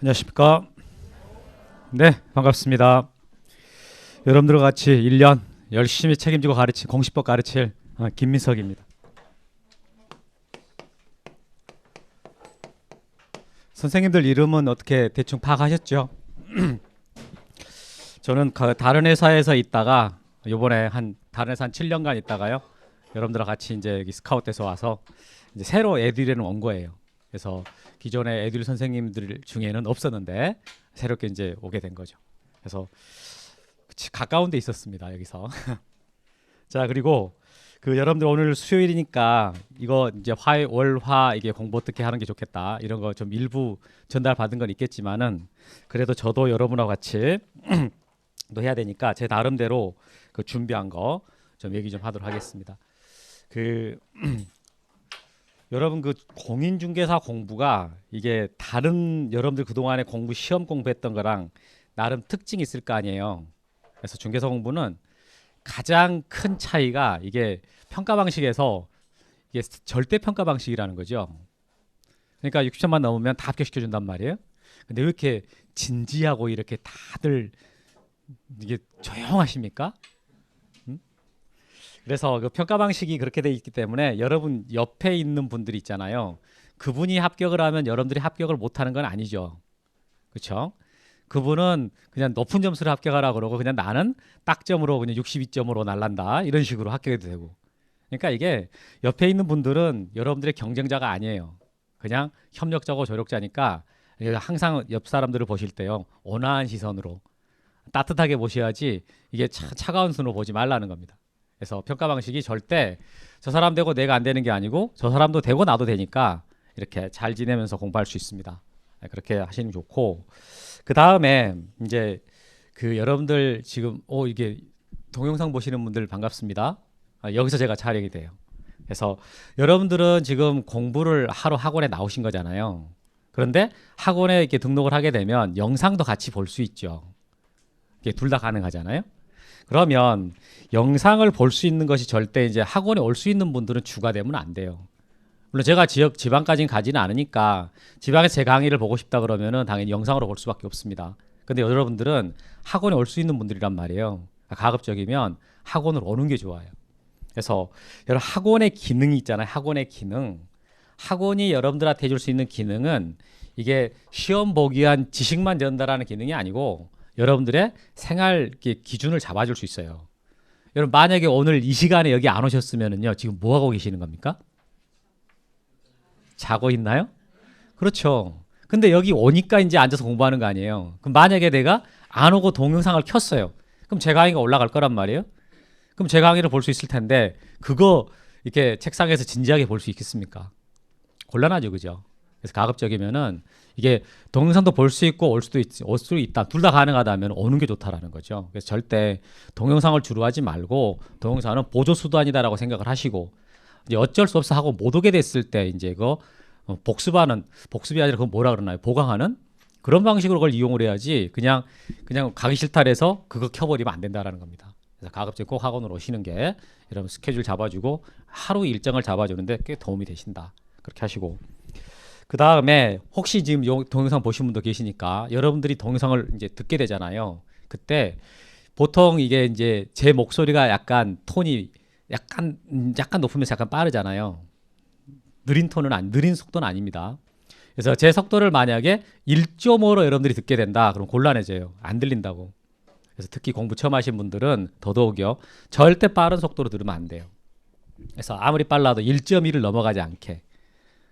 안녕하십니까. 네, 반갑습니다. 여러분들과 같이 1년 열심히 책임지고 가르칠 공시법 가르칠 김민석입니다. 선생님들 이름은 어떻게 대충 파악하셨죠? 저는 다른 회사에서 있다가 요번에 다른 회사 한 7년간 있다가요. 여러분들과 같이 이제 여기 스카웃돼서 와서 이제 새로 에듀에는 온 거예요. 그래서 기존의 에듀 선생님들 중에는 없었는데 새롭게 이제 오게 된 거죠. 그래서 가까운 데 있었습니다. 여기서. 자, 그리고 여러분들 오늘 수요일이니까 이거 이제 월화 이게 공부 어떻게 하는 게 좋겠다. 이런 거 좀 일부 전달 받은 건 있겠지만은 그래도 저도 여러분하고 같이 또 해야 되니까 제 나름대로 준비한 거 좀 얘기 좀 하도록 하겠습니다. 여러분 공인중개사 공부가 이게 다른 여러분들 그동안에 시험 공부했던 거랑 나름 특징이 있을 거 아니에요. 그래서 중개사 공부는 가장 큰 차이가 이게 평가 방식에서 이게 절대 평가 방식이라는 거죠. 그러니까 60점만 넘으면 다 합격시켜 준단 말이에요. 근데 왜 이렇게 진지하고 이렇게 다들 이게 조용하십니까? 그래서 평가 방식이 그렇게 돼 있기 때문에 여러분 옆에 있는 분들이 있잖아요. 그분이 합격을 하면 여러분들이 합격을 못하는 건 아니죠. 그렇죠? 그분은 그냥 높은 점수를 합격하라 그러고 그냥 나는 딱점으로 그냥 62점으로 날란다 이런 식으로 합격해도 되고. 그러니까 이게 옆에 있는 분들은 여러분들의 경쟁자가 아니에요. 그냥 협력자고 조력자니까 항상 옆 사람들을 보실 때요 온화한 시선으로 따뜻하게 보셔야지 이게 차가운 눈으로 보지 말라는 겁니다. 그래서 평가 방식이 절대 저 사람 되고 내가 안 되는 게 아니고 저 사람도 되고 나도 되니까 이렇게 잘 지내면서 공부할 수 있습니다. 그렇게 하시는 게 좋고, 그 다음에 이제 여러분들 지금 이게 동영상 보시는 분들 반갑습니다. 여기서 제가 촬영이 돼요. 그래서 여러분들은 지금 공부를 하러 학원에 나오신 거잖아요. 그런데 학원에 이렇게 등록을 하게 되면 영상도 같이 볼 수 있죠. 이게 둘 다 가능하잖아요. 그러면 영상을 볼 수 있는 것이 절대 이제 학원에 올 수 있는 분들은 주가 되면 안 돼요. 물론 제가 지방까지는 가지는 않으니까 지방에서 제 강의를 보고 싶다 그러면은 당연히 영상으로 볼 수밖에 없습니다. 근데 여러분들은 학원에 올 수 있는 분들이란 말이에요. 가급적이면 학원을 오는 게 좋아요. 그래서 여러분 학원의 기능이 있잖아요. 학원의 기능. 학원이 여러분들한테 해줄 수 있는 기능은 이게 시험 보기 위한 지식만 전달하는 기능이 아니고 여러분들의 생활 기준을 잡아줄 수 있어요. 여러분 만약에 오늘 이 시간에 여기 안 오셨으면은요 지금 뭐 하고 계시는 겁니까? 자고 있나요? 그렇죠. 근데 여기 오니까 이제 앉아서 공부하는 거 아니에요. 그럼 만약에 내가 안 오고 동영상을 켰어요. 그럼 제 강의가 올라갈 거란 말이에요. 그럼 제 강의를 볼 수 있을 텐데 그거 이렇게 책상에서 진지하게 볼 수 있겠습니까? 곤란하죠, 그죠? 그래서 가급적이면은 이게 동영상도 볼 수 있고 올 수도 있다. 둘 다 가능하다면 오는 게 좋다라는 거죠. 그래서 절대 동영상을 주로 하지 말고 동영상은 보조 수단이다라고 생각을 하시고 이제 어쩔 수 없어 하고 못 오게 됐을 때 이제 복습이 아니라 그거 뭐라 그러나요? 보강하는 그런 방식으로 그걸 이용을 해야지 그냥 가기 싫다 해서 그거 켜버리면 안 된다라는 겁니다. 그래서 가급적 꼭 학원으로 오시는 게 여러분 스케줄 잡아주고 하루 일정을 잡아주는데 꽤 도움이 되신다. 그렇게 하시고, 그 다음에 혹시 지금 동영상 보신 분도 계시니까 여러분들이 동영상을 이제 듣게 되잖아요. 그때 보통 이게 이제 제 목소리가 약간 톤이 약간 높으면서 약간 빠르잖아요. 느린 속도는 아닙니다. 그래서 제 속도를 만약에 1.5로 여러분들이 듣게 된다. 그럼 곤란해져요. 안 들린다고. 그래서 특히 공부 처음 하신 분들은 더더욱요. 절대 빠른 속도로 들으면 안 돼요. 그래서 아무리 빨라도 1.2를 넘어가지 않게.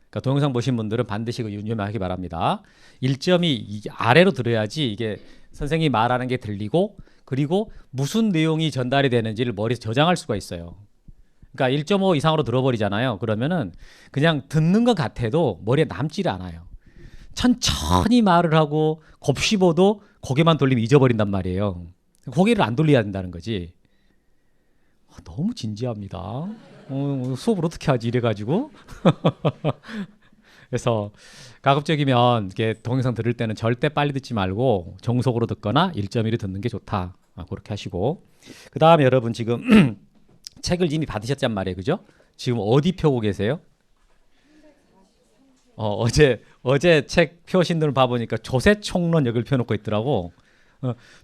그러니까 동영상 보신 분들은 반드시 유념하기 바랍니다. 1.2 아래로 들어야지 이게 선생님이 말하는 게 들리고 그리고 무슨 내용이 전달이 되는지를 머리에서 저장할 수가 있어요. 그러니까 1.5 이상으로 들어버리잖아요. 그러면은 그냥 듣는 것 같아도 머리에 남지를 않아요. 천천히 말을 하고 곱씹어도 고개만 돌리면 잊어버린단 말이에요. 고개를 안 돌려야 된다는 거지. 너무 진지합니다. 수업을 어떻게 하지 이래가지고. 그래서 가급적이면 이렇게 동영상 들을 때는 절대 빨리 듣지 말고 정속으로 듣거나 1.1을 듣는 게 좋다. 그렇게 하시고, 그 다음에 여러분 지금 책을 이미 받으셨단 말이에요. 그죠? 지금 어디 펴고 계세요? 어제 책 표신들을 봐보니까 조세총론 여기를 펴놓고 있더라고.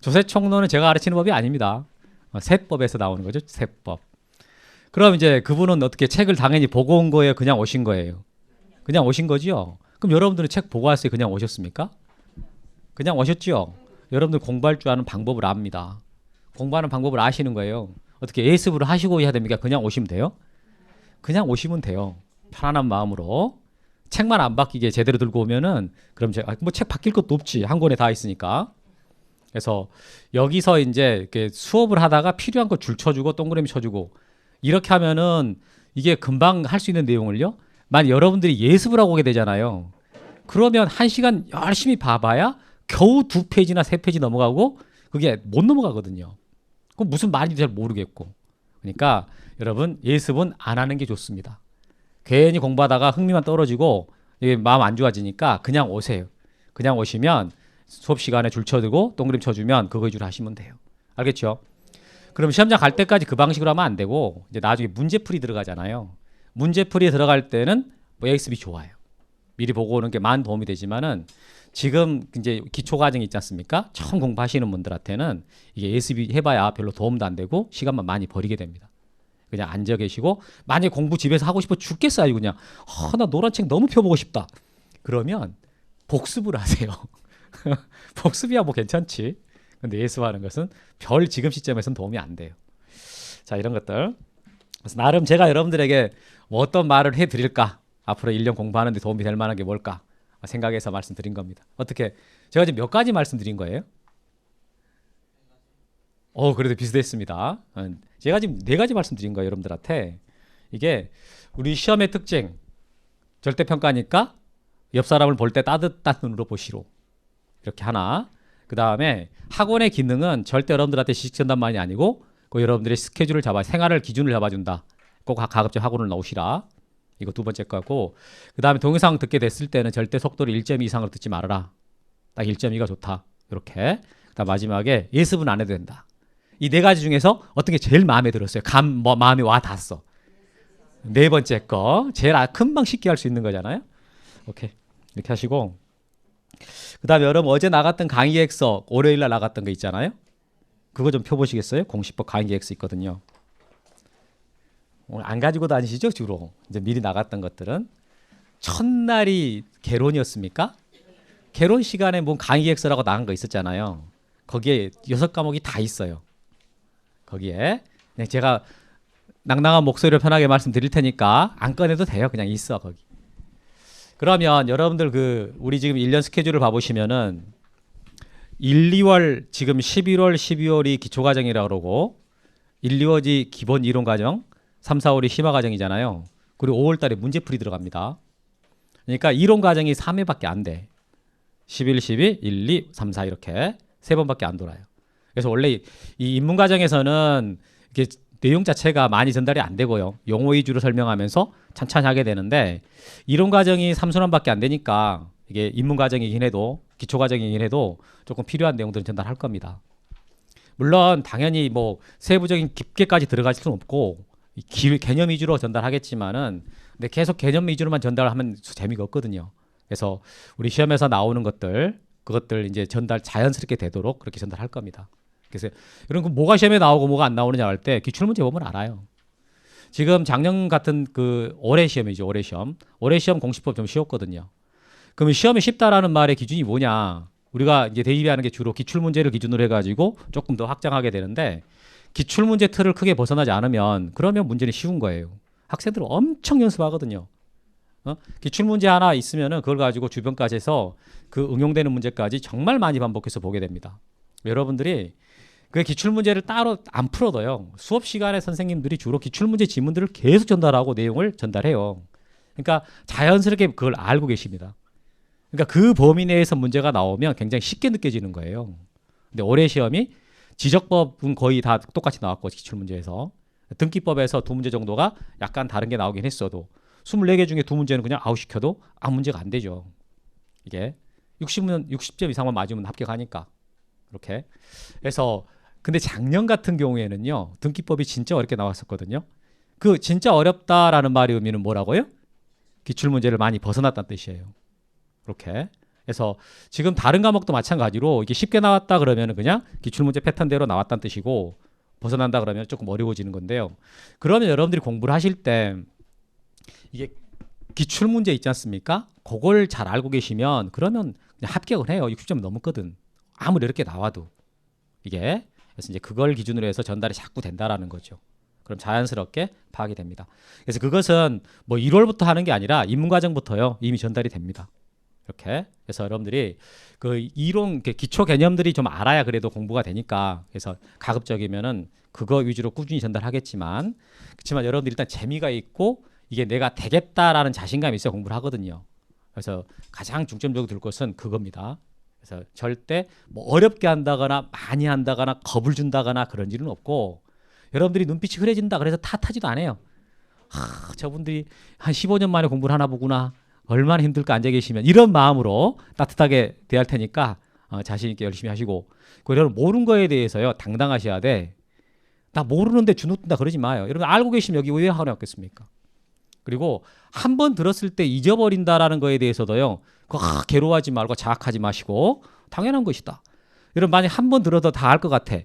조세총론은 제가 가르치는 법이 아닙니다. 세법에서 나오는 거죠. 세법. 그럼 이제 그분은 어떻게 책을 당연히 보고 온 거예요? 그냥 오신 거예요? 그냥 오신 거지요? 그럼 여러분들은 책 보고 왔어요? 그냥 오셨습니까? 그냥 오셨죠? 여러분들 공부할 줄 아는 방법을 압니다. 공부하는 방법을 아시는 거예요. 어떻게 예습을 하시고 해야 됩니까? 그냥 오시면 돼요? 그냥 오시면 돼요. 편안한 마음으로. 책만 안 바뀌게 제대로 들고 오면은 그럼 제가 뭐 책 바뀔 것도 없지. 한 권에 다 있으니까. 그래서 여기서 이제 이렇게 수업을 하다가 필요한 거 줄 쳐주고 동그라미 쳐주고 이렇게 하면은 이게 금방 할 수 있는 내용을요. 만약 여러분들이 예습을 하고 오게 되잖아요. 그러면 한 시간 열심히 봐봐야 겨우 2페이지나 3페이지 넘어가고 그게 못 넘어가거든요. 그럼 무슨 말인지 잘 모르겠고. 그러니까 여러분 예습은 안 하는 게 좋습니다. 괜히 공부하다가 흥미만 떨어지고 이게 마음 안 좋아지니까 그냥 오세요. 그냥 오시면 수업 시간에 줄 쳐두고 동그라미 쳐주면 그거 위주로 하시면 돼요. 알겠죠? 그럼 시험장 갈 때까지 그 방식으로 하면 안 되고 이제 나중에 문제풀이 들어가잖아요. 문제풀이에 들어갈 때는 뭐 AXB 좋아요. 미리 보고 오는 게 많은 도움이 되지만은 지금 이제 기초 과정이 있지 않습니까? 처음 공부하시는 분들한테는 이게 ASB 해봐야 별로 도움도 안 되고 시간만 많이 버리게 됩니다. 그냥 앉아 계시고 만약에 공부 집에서 하고 싶어 죽겠어요. 그냥 나 노란 책 너무 펴보고 싶다. 그러면 복습을 하세요. 복습이야 뭐 괜찮지. 근데 예습하는 것은 별 지금 시점에서는 도움이 안 돼요. 자, 이런 것들. 그래서 나름 제가 여러분들에게 뭐 어떤 말을 해드릴까? 앞으로 1년 공부하는 데 도움이 될 만한 게 뭘까? 생각해서 말씀드린 겁니다. 어떻게? 제가 지금 몇 가지 말씀드린 거예요? 그래도 비슷했습니다. 제가 지금 4가지 말씀드린 거예요, 여러분들한테. 이게 우리 시험의 특징. 절대평가니까 옆 사람을 볼 때 따뜻한 눈으로 보시로. 이렇게 하나. 그 다음에 학원의 기능은 절대 여러분들한테 지식 전달만이 아니고 그 여러분들의 스케줄을 생활을 기준을 잡아준다. 꼭 가급적 학원을 나오시라. 이거 2번째 거고. 그 다음에 동영상 듣게 됐을 때는 절대 속도를 1.2 이상으로 듣지 말아라. 딱 1.2가 좋다. 이렇게. 그 다음 마지막에 예습은 안 해도 된다. 이 4가지 중에서 어떤 게 제일 마음에 들었어요? 마음에 와 닿았어. 4번째 거. 제일 금방 쉽게 할 수 있는 거잖아요. 오케이. 이렇게 하시고. 그 다음에 여러분 어제 나갔던 강의 계획서 월요일날 나갔던 거 있잖아요. 그거 좀 펴보시겠어요? 공시법 강의 계획서 있거든요. 오늘 안 가지고 다니시죠? 주로 이제 미리 나갔던 것들은 첫날이 개론이었습니까? 개론 시간에 뭐 강의 계획서라고 나간 거 있었잖아요. 거기에 6과목이 다 있어요. 거기에 그냥 제가 낭낭한 목소리로 편하게 말씀드릴 테니까 안 꺼내도 돼요. 그냥 있어 거기. 그러면 여러분들 우리 지금 1년 스케줄을 봐보시면은 1, 2월 지금 11월, 12월이 기초과정이라고 그러고 1, 2월이 기본 이론과정, 3, 4월이 심화과정이잖아요. 그리고 5월 달에 문제풀이 들어갑니다. 그러니까 이론과정이 3회밖에 안 돼. 11, 12, 1, 2, 3, 4 이렇게 3번밖에 안 돌아요. 그래서 원래 이 인문과정에서는 이렇게 내용 자체가 많이 전달이 안 되고요. 용어 위주로 설명하면서 찬찬히 하게 되는데 이론 과정이 3순환밖에 안 되니까 이게 인문 과정이긴 해도 기초 과정이긴 해도 조금 필요한 내용들은 전달할 겁니다. 물론 당연히 뭐 세부적인 깊게까지 들어갈 수는 없고 개념 위주로 전달하겠지만은 근데 계속 개념 위주로만 전달하면 재미가 없거든요. 그래서 우리 시험에서 나오는 그것들 이제 전달 자연스럽게 되도록 그렇게 전달할 겁니다. 그래서 이런 뭐가 시험에 나오고 뭐가 안 나오느냐 할 때 기출문제 보면 알아요. 지금 작년 같은 올해 시험이죠. 올해 시험 공시법 좀 쉬웠거든요. 그러면 시험이 쉽다라는 말의 기준이 뭐냐? 우리가 이제 대입하는 게 주로 기출문제를 기준으로 해가지고 조금 더 확장하게 되는데 기출문제 틀을 크게 벗어나지 않으면 그러면 문제는 쉬운 거예요. 학생들은 엄청 연습하거든요. 기출문제 하나 있으면은 그걸 가지고 주변까지 해서 그 응용되는 문제까지 정말 많이 반복해서 보게 됩니다. 여러분들이 그 기출문제를 따로 안 풀어도요. 수업 시간에 선생님들이 주로 기출문제 지문들을 계속 전달하고 내용을 전달해요. 그러니까 자연스럽게 그걸 알고 계십니다. 그러니까 그 범위 내에서 문제가 나오면 굉장히 쉽게 느껴지는 거예요. 근데 올해 시험이 지적법은 거의 다 똑같이 나왔고 기출문제에서 등기법에서 2문제 정도가 약간 다른 게 나오긴 했어도 24개 중에 2문제는 그냥 아웃시켜도 아무 문제가 안 되죠. 이게 60점 이상만 맞으면 합격하니까 그렇게 해서 근데 작년 같은 경우에는요 등기법이 진짜 어렵게 나왔었거든요. 그 진짜 어렵다라는 말의 의미는 뭐라고요? 기출문제를 많이 벗어났다는 뜻이에요. 이렇게. 그래서 지금 다른 과목도 마찬가지로 이게 쉽게 나왔다 그러면 그냥 기출문제 패턴대로 나왔다는 뜻이고 벗어난다 그러면 조금 어려워지는 건데요. 그러면 여러분들이 공부를 하실 때 이게 기출문제 있지 않습니까? 그걸 잘 알고 계시면 그러면 그냥 합격을 해요. 60점 넘었거든. 아무리 이렇게 나와도. 이게. 그래서 이제 그걸 기준으로 해서 전달이 자꾸 된다라는 거죠. 그럼 자연스럽게 파악이 됩니다. 그래서 그것은 뭐 1월부터 하는 게 아니라 입문과정부터요. 이미 전달이 됩니다. 이렇게. 그래서 여러분들이 그 이론 기초 개념들이 좀 알아야 그래도 공부가 되니까 그래서 가급적이면은 그거 위주로 꾸준히 전달하겠지만 그렇지만 여러분들이 일단 재미가 있고 이게 내가 되겠다라는 자신감이 있어야 공부를 하거든요. 그래서 가장 중점적으로 들 것은 그겁니다. 그래서 절대 뭐 어렵게 한다거나 많이 한다거나 겁을 준다거나 그런 일은 없고 여러분들이 눈빛이 흐려진다 그래서 탓하지도 않아요. 저분들이 한 15년 만에 공부를 하나 보구나. 얼마나 힘들까 앉아 계시면 이런 마음으로 따뜻하게 대할 테니까 자신 있게 열심히 하시고 여러분 모르는 거에 대해서요 당당하셔야 돼. 나 모르는데 주눅든다 그러지 마요. 여러분 알고 계시면 여기 왜 하러 왔겠습니까? 그리고 한 번 들었을 때 잊어버린다라는 거에 대해서도요 괴로워하지 말고 자학하지 마시고 당연한 것이다. 여러분 만약 한 번 들어도 다 알 것 같아.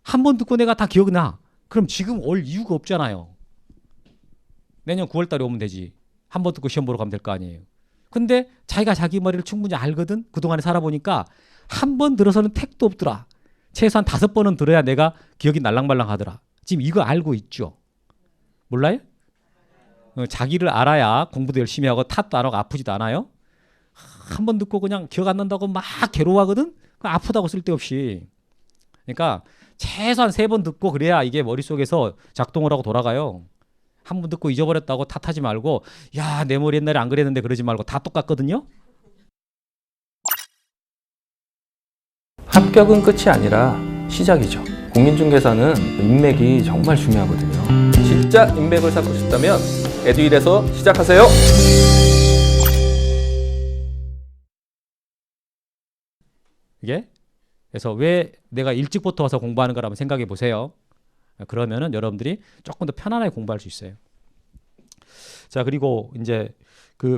한 번 듣고 내가 다 기억나. 그럼 지금 올 이유가 없잖아요. 내년 9월 달에 오면 되지. 한 번 듣고 시험 보러 가면 될 거 아니에요. 근데 자기가 자기 머리를 충분히 알거든. 그동안에 살아보니까 한 번 들어서는 택도 없더라. 최소한 5번은 들어야 내가 기억이 날랑말랑 하더라. 지금 이거 알고 있죠? 몰라요? 자기를 알아야 공부도 열심히 하고 탓도 안 하고 아프지도 않아요. 한 번 듣고 그냥 기억 안 난다고 막 괴로워하거든. 아프다고 쓸데없이. 그러니까 최소한 3번 듣고 그래야 이게 머릿속에서 작동을 하고 돌아가요. 한 번 듣고 잊어버렸다고 탓하지 말고 야, 내 머리 옛날에 안 그랬는데 그러지 말고 다 똑같거든요. 합격은 끝이 아니라 시작이죠. 공인중개사는 인맥이 정말 중요하거든요. 진짜 인맥을 쌓고 싶다면 에듀윌에서 시작하세요. 이게 그래서 왜 내가 일찍부터 와서 공부하는 거라면 생각해 보세요. 그러면은 여러분들이 조금 더 편안하게 공부할 수 있어요. 자, 그리고 이제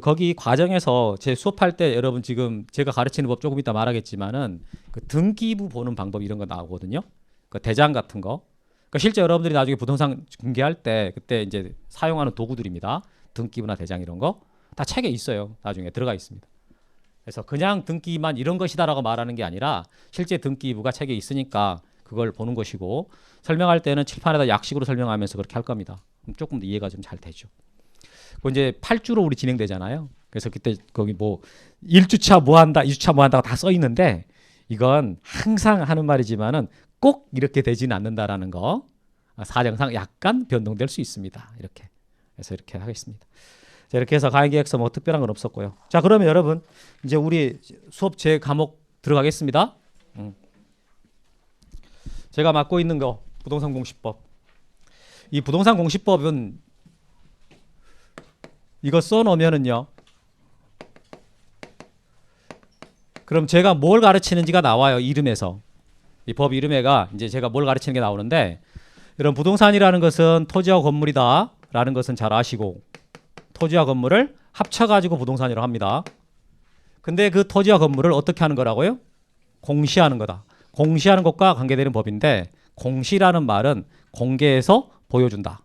거기 과정에서 제 수업할 때 여러분 지금 제가 가르치는 법 조금 이따 말하겠지만은 그 등기부 보는 방법 이런 거 나오거든요. 그 대장 같은 거. 그러니까 실제 여러분들이 나중에 부동산 중개할 때 그때 이제 사용하는 도구들입니다. 등기부나 대장 이런 거 다 책에 있어요. 나중에 들어가 있습니다. 그래서 그냥 등기만 이런 것이다라고 말하는 게 아니라 실제 등기부가 책에 있으니까 그걸 보는 것이고 설명할 때는 칠판에다 약식으로 설명하면서 그렇게 할 겁니다. 그럼 조금 더 이해가 좀 잘 되죠. 그 이제 8주로 우리 진행되잖아요. 그래서 그때 거기 뭐 1주차 뭐 한다, 2주차 뭐 한다가 다 써 있는데 이건 항상 하는 말이지만은 꼭 이렇게 되지는 않는다라는 거. 사정상 약간 변동될 수 있습니다. 이렇게. 그래서 이렇게 하겠습니다. 자, 이렇게 해서 강의 계획서 뭐 특별한 건 없었고요. 자, 그러면 여러분 이제 우리 수업 제 과목 들어가겠습니다. 제가 맡고 있는 거 부동산 공시법. 이 부동산 공시법은 이거 써놓으면은요. 그럼 제가 뭘 가르치는지가 나와요. 이름에서. 이 법 이름에가 이제 제가 뭘 가르치는 게 나오는데 여러분 부동산이라는 것은 토지와 건물이다 라는 것은 잘 아시고 토지와 건물을 합쳐가지고 부동산이라고 합니다. 근데 그 토지와 건물을 어떻게 하는 거라고요? 공시하는 거다. 공시하는 것과 관계되는 법인데 공시라는 말은 공개해서 보여준다.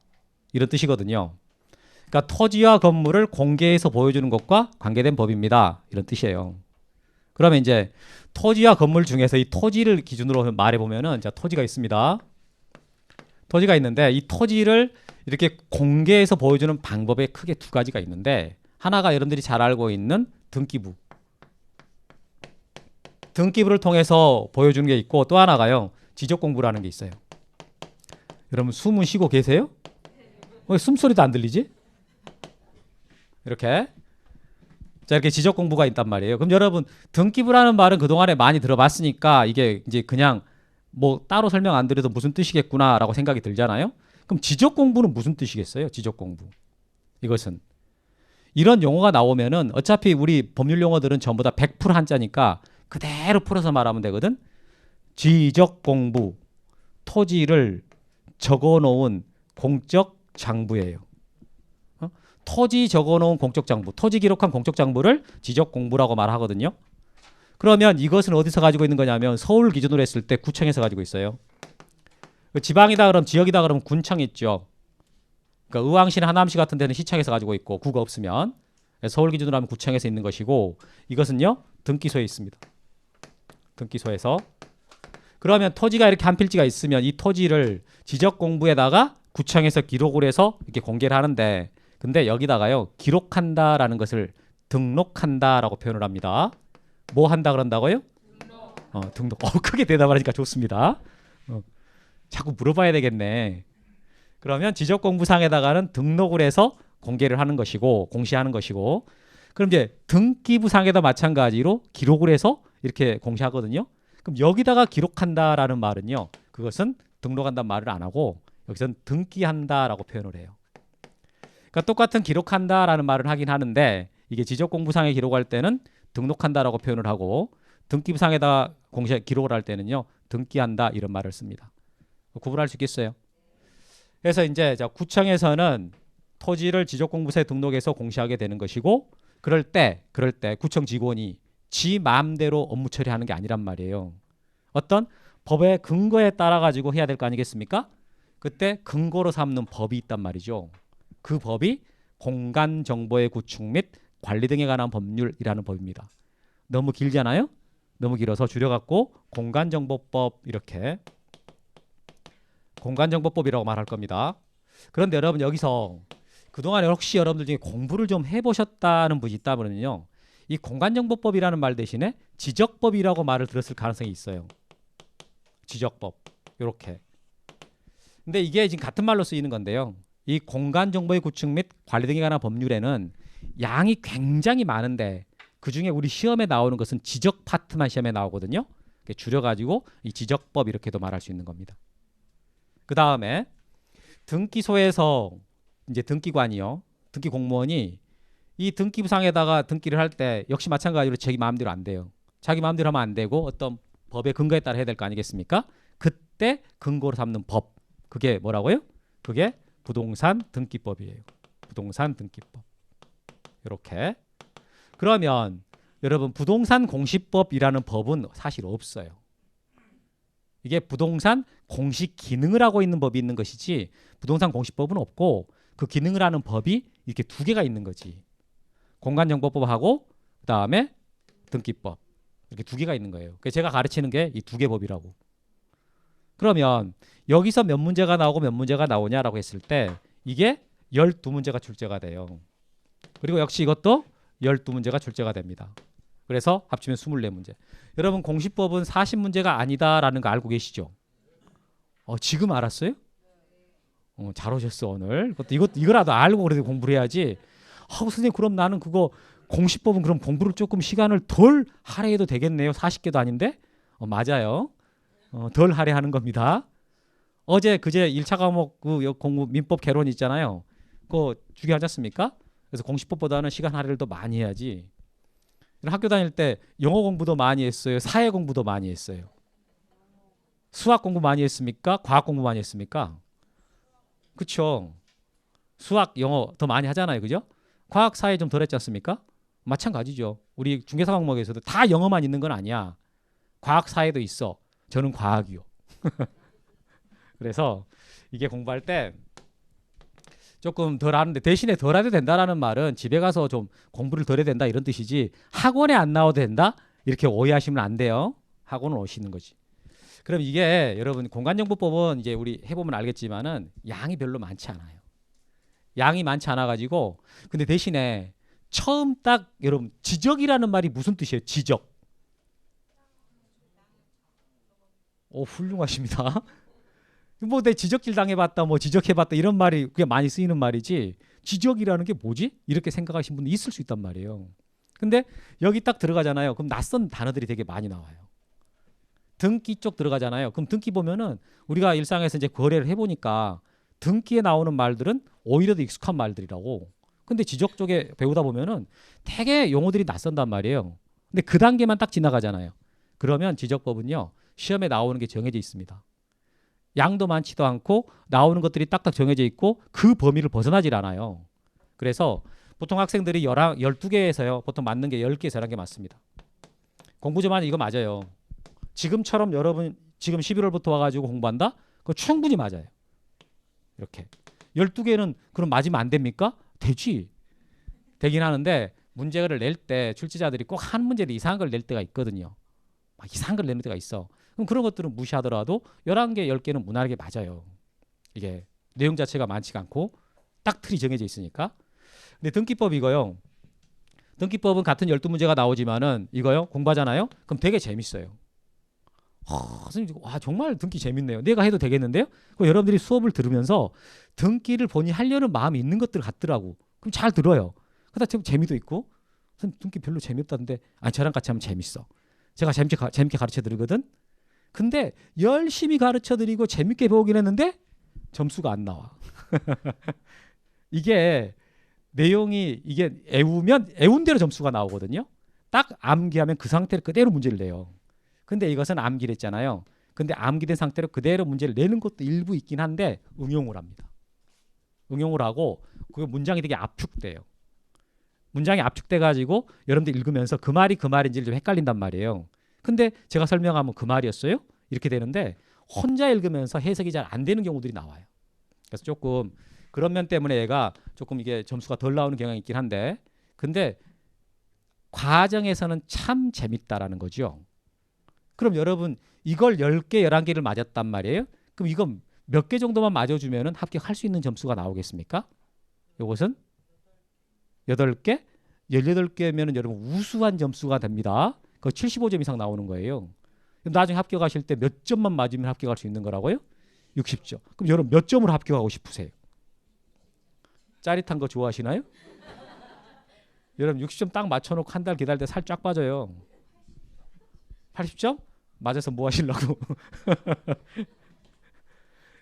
이런 뜻이거든요. 그러니까 토지와 건물을 공개해서 보여주는 것과 관계된 법입니다. 이런 뜻이에요. 그러면 이제 토지와 건물 중에서 이 토지를 기준으로 말해보면은 자, 토지가 있습니다. 토지가 있는데 이 토지를 이렇게 공개해서 보여주는 방법에 크게 2가지가 있는데 하나가 여러분들이 잘 알고 있는 등기부. 등기부를 통해서 보여주는 게 있고 또 하나가요. 지적공부라는 게 있어요. 여러분 숨은 쉬고 계세요? 왜 숨소리도 안 들리지? 이렇게. 자, 이렇게 지적공부가 있단 말이에요. 그럼 여러분 등기부라는 말은 그동안에 많이 들어봤으니까 이게 이제 그냥 뭐 따로 설명 안 드려도 무슨 뜻이겠구나라고 생각이 들잖아요. 그럼 지적공부는 무슨 뜻이겠어요? 지적공부. 이것은 이런 용어가 나오면은 어차피 우리 법률 용어들은 전부 다 100% 한자니까 그대로 풀어서 말하면 되거든. 지적공부. 토지를 적어놓은 공적 장부예요. 토지 적어놓은 공적장부, 토지 기록한 공적장부를 지적공부라고 말하거든요. 그러면 이것은 어디서 가지고 있는 거냐면 서울 기준으로 했을 때 구청에서 가지고 있어요. 지방이다 그러면 지역이다 그러면 군청 있죠. 그러니까 의왕시나 하남시 같은 데는 시청에서 가지고 있고 구가 없으면 서울 기준으로 하면 구청에서 있는 것이고 이것은요 등기소에 있습니다. 등기소에서. 그러면 토지가 이렇게 한 필지가 있으면 이 토지를 지적공부에다가 구청에서 기록을 해서 이렇게 공개를 하는데 근데 여기다가요 기록한다라는 것을 등록한다라고 표현을 합니다. 뭐 한다 그런다고요? 등록. 크게 대답하니까 좋습니다. 자꾸 물어봐야 되겠네. 그러면 지적공부상에다가는 등록을 해서 공개를 하는 것이고 공시하는 것이고 그럼 이제 등기부상에다 마찬가지로 기록을 해서 이렇게 공시하거든요. 그럼 여기다가 기록한다라는 말은요. 그것은 등록한다는 말을 안 하고 여기서는 등기한다라고 표현을 해요. 그러니까 똑같은 기록한다라는 말을 하긴 하는데 이게 지적공부상에 기록할 때는 등록한다라고 표현을 하고 등기부상에다 공시 기록을 할 때는요. 등기한다 이런 말을 씁니다. 구분할 수 있겠어요? 그래서 이제 구청에서는 토지를 지적공부서에 등록해서 공시하게 되는 것이고 그럴 때 구청 직원이 지 마음대로 업무 처리하는 게 아니란 말이에요. 어떤 법의 근거에 따라 가지고 해야 될 거 아니겠습니까? 그때 근거로 삼는 법이 있단 말이죠. 그 법이 공간정보의 구축 및 관리 등에 관한 법률이라는 법입니다. 너무 길잖아요? 너무 길어서 줄여갖고 공간정보법 이렇게 공간정보법이라고 말할 겁니다. 그런데 여러분 여기서 그동안에 혹시 여러분들 중에 공부를 좀 해보셨다는 분이 있다면요. 이 공간정보법이라는 말 대신에 지적법이라고 말을 들었을 가능성이 있어요. 지적법 이렇게. 근데 이게 지금 같은 말로 쓰이는 건데요. 이 공간정보의 구축 및 관리 등에 관한 법률에는 양이 굉장히 많은데 그중에 우리 시험에 나오는 것은 지적 파트만 시험에 나오거든요. 줄여가지고 이 지적법 이렇게도 말할 수 있는 겁니다. 그 다음에 등기소에서 이제 등기관이요. 등기 공무원이 이 등기부상에다가 등기를 할 때 역시 마찬가지로 자기 마음대로 안 돼요. 자기 마음대로 하면 안 되고 어떤 법의 근거에 따라 해야 될 거 아니겠습니까? 그때 근거로 삼는 법. 그게 뭐라고요? 그게 부동산 등기법이에요. 부동산 등기법. 이렇게. 그러면 여러분 부동산 공시법이라는 법은 사실 없어요. 이게 부동산 공시 기능을 하고 있는 법이 있는 것이지 부동산 공시법은 없고 그 기능을 하는 법이 이렇게 두 개가 있는 거지. 공간정보법하고 그다음에 등기법. 이렇게 두 개가 있는 거예요. 그래서 제가 가르치는 게 이 두 개 법이라고. 그러면 여기서 몇 문제가 나오고 몇 문제가 나오냐라고 했을 때 이게 12문제가 출제가 돼요. 그리고 역시 이것도 12문제가 출제가 됩니다. 그래서 합치면 24문제. 여러분 공시법은 40문제가 아니다라는 거 알고 계시죠? 지금 알았어요? 잘 오셨어 오늘. 이거라도 알고 그래도 공부를 해야지. 선생님 그럼 나는 그거 공시법은 그럼 공부를 조금 시간을 덜 할애해도 되겠네요. 40개도 아닌데? 맞아요. 덜 할애하는 겁니다. 그제 1차 과목 그 공부 민법 개론 있잖아요. 그거 중요하지 않습니까? 그래서 공시법보다는 시간 할애를 더 많이 해야지. 학교 다닐 때 영어 공부도 많이 했어요. 사회 공부도 많이 했어요. 수학 공부 많이 했습니까? 과학 공부 많이 했습니까? 그렇죠. 수학, 영어 더 많이 하잖아요. 그죠? 과학, 사회 좀 덜 했지 않습니까? 마찬가지죠. 우리 중개사 과목에서도 다 영어만 있는 건 아니야. 과학, 사회도 있어. 저는 과학이요. 그래서 이게 공부할 때 조금 덜 하는데 대신에 덜 해도 된다라는 말은 집에 가서 좀 공부를 덜 해야 된다 이런 뜻이지 학원에 안 나와도 된다? 이렇게 오해하시면 안 돼요. 학원은 오시는 거지. 그럼 이게 여러분 공간정보법은 이제 우리 해보면 알겠지만은 양이 별로 많지 않아요. 양이 많지 않아 가지고 근데 대신에 처음 딱 여러분 지적이라는 말이 무슨 뜻이에요? 지적. 훌륭하십니다. 뭐 내 지적질 당해봤다 뭐 지적해봤다 이런 말이 그게 많이 쓰이는 말이지 지적이라는 게 뭐지? 이렇게 생각하시는 분이 있을 수 있단 말이에요. 근데 여기 딱 들어가잖아요. 그럼 낯선 단어들이 되게 많이 나와요. 등기 쪽 들어가잖아요. 그럼 등기 보면은 우리가 일상에서 이제 거래를 해보니까 등기에 나오는 말들은 오히려 더 익숙한 말들이라고. 근데 지적 쪽에 배우다 보면은 되게 용어들이 낯선단 말이에요. 근데 그 단계만 딱 지나가잖아요. 그러면 지적법은요 시험에 나오는 게 정해져 있습니다. 양도 많지도 않고 나오는 것들이 딱딱 정해져 있고 그 범위를 벗어나질 않아요. 그래서 보통 학생들이 12개에서요. 보통 맞는 게 10개에서 11개 맞습니다. 공부 좀 하니 이거 맞아요. 지금처럼 여러분 지금 11월부터 와가지고 공부한다? 그거 충분히 맞아요. 이렇게 12개는 그럼 맞으면 안 됩니까? 되지. 되긴 하는데 문제를 낼 때 출제자들이 꼭 한 문제를 이상한 걸 낼 때가 있거든요. 막 이상한 걸 내는 때가 있어. 그럼 그런 것들은 무시하더라도 11개, 10개는 무난하게 맞아요. 이게 내용 자체가 많지가 않고 딱 틀이 정해져 있으니까. 근데 등기법 이거요. 등기법은 같은 12문제가 나오지만은 이거요. 공부하잖아요. 그럼 되게 재밌어요. 선생님, 와 정말 등기 재밌네요. 내가 해도 되겠는데요? 그럼 여러분들이 수업을 들으면서 등기를 본인이 하려는 마음이 있는 것들 같더라고. 그럼 잘 들어요. 그러다 좀 재미도 있고 선생님 등기 별로 재미없다는데 아니 저랑 같이 하면 재밌어. 제가 재밌게 가르쳐 드리거든. 근데 열심히 가르쳐 드리고 재밌게 배우긴 했는데 점수가 안 나와. 이게 내용이 이게 애운 대로 점수가 나오거든요. 딱 암기하면 그 상태로 그대로 문제를 내요. 근데 이것은 암기를 했잖아요. 근데 암기된 상태로 그대로 문제를 내는 것도 일부 있긴 한데 응용을 합니다. 응용을 하고 그 문장이 되게 압축돼요. 문장이 압축돼 가지고 여러분들 읽으면서 그 말이 그 말인지를 좀 헷갈린단 말이에요. 근데 제가 설명하면 그 말이었어요? 이렇게 되는데 혼자 읽으면서 해석이 잘 안 되는 경우들이 나와요. 그래서 조금 그런 면 때문에 얘가 조금 이게 점수가 덜 나오는 경향이 있긴 한데 근데 과정에서는 참 재밌다라는 거죠. 그럼 여러분 이걸 10개, 11개를 맞았단 말이에요. 그럼 이건 몇 개 정도만 맞아주면 합격할 수 있는 점수가 나오겠습니까? 이것은 8개? 18개면 여러분 우수한 점수가 됩니다. 그 75점 이상 나오는 거예요. 그럼 나중에 합격하실 때 몇 점만 맞으면 합격할 수 있는 거라고요? 60점. 그럼 여러분 몇 점으로 합격하고 싶으세요? 짜릿한 거 좋아하시나요? 여러분 60점 딱 맞춰놓고 한 달 기다릴 때 살 쫙 빠져요. 80점? 맞아서 뭐 하시려고.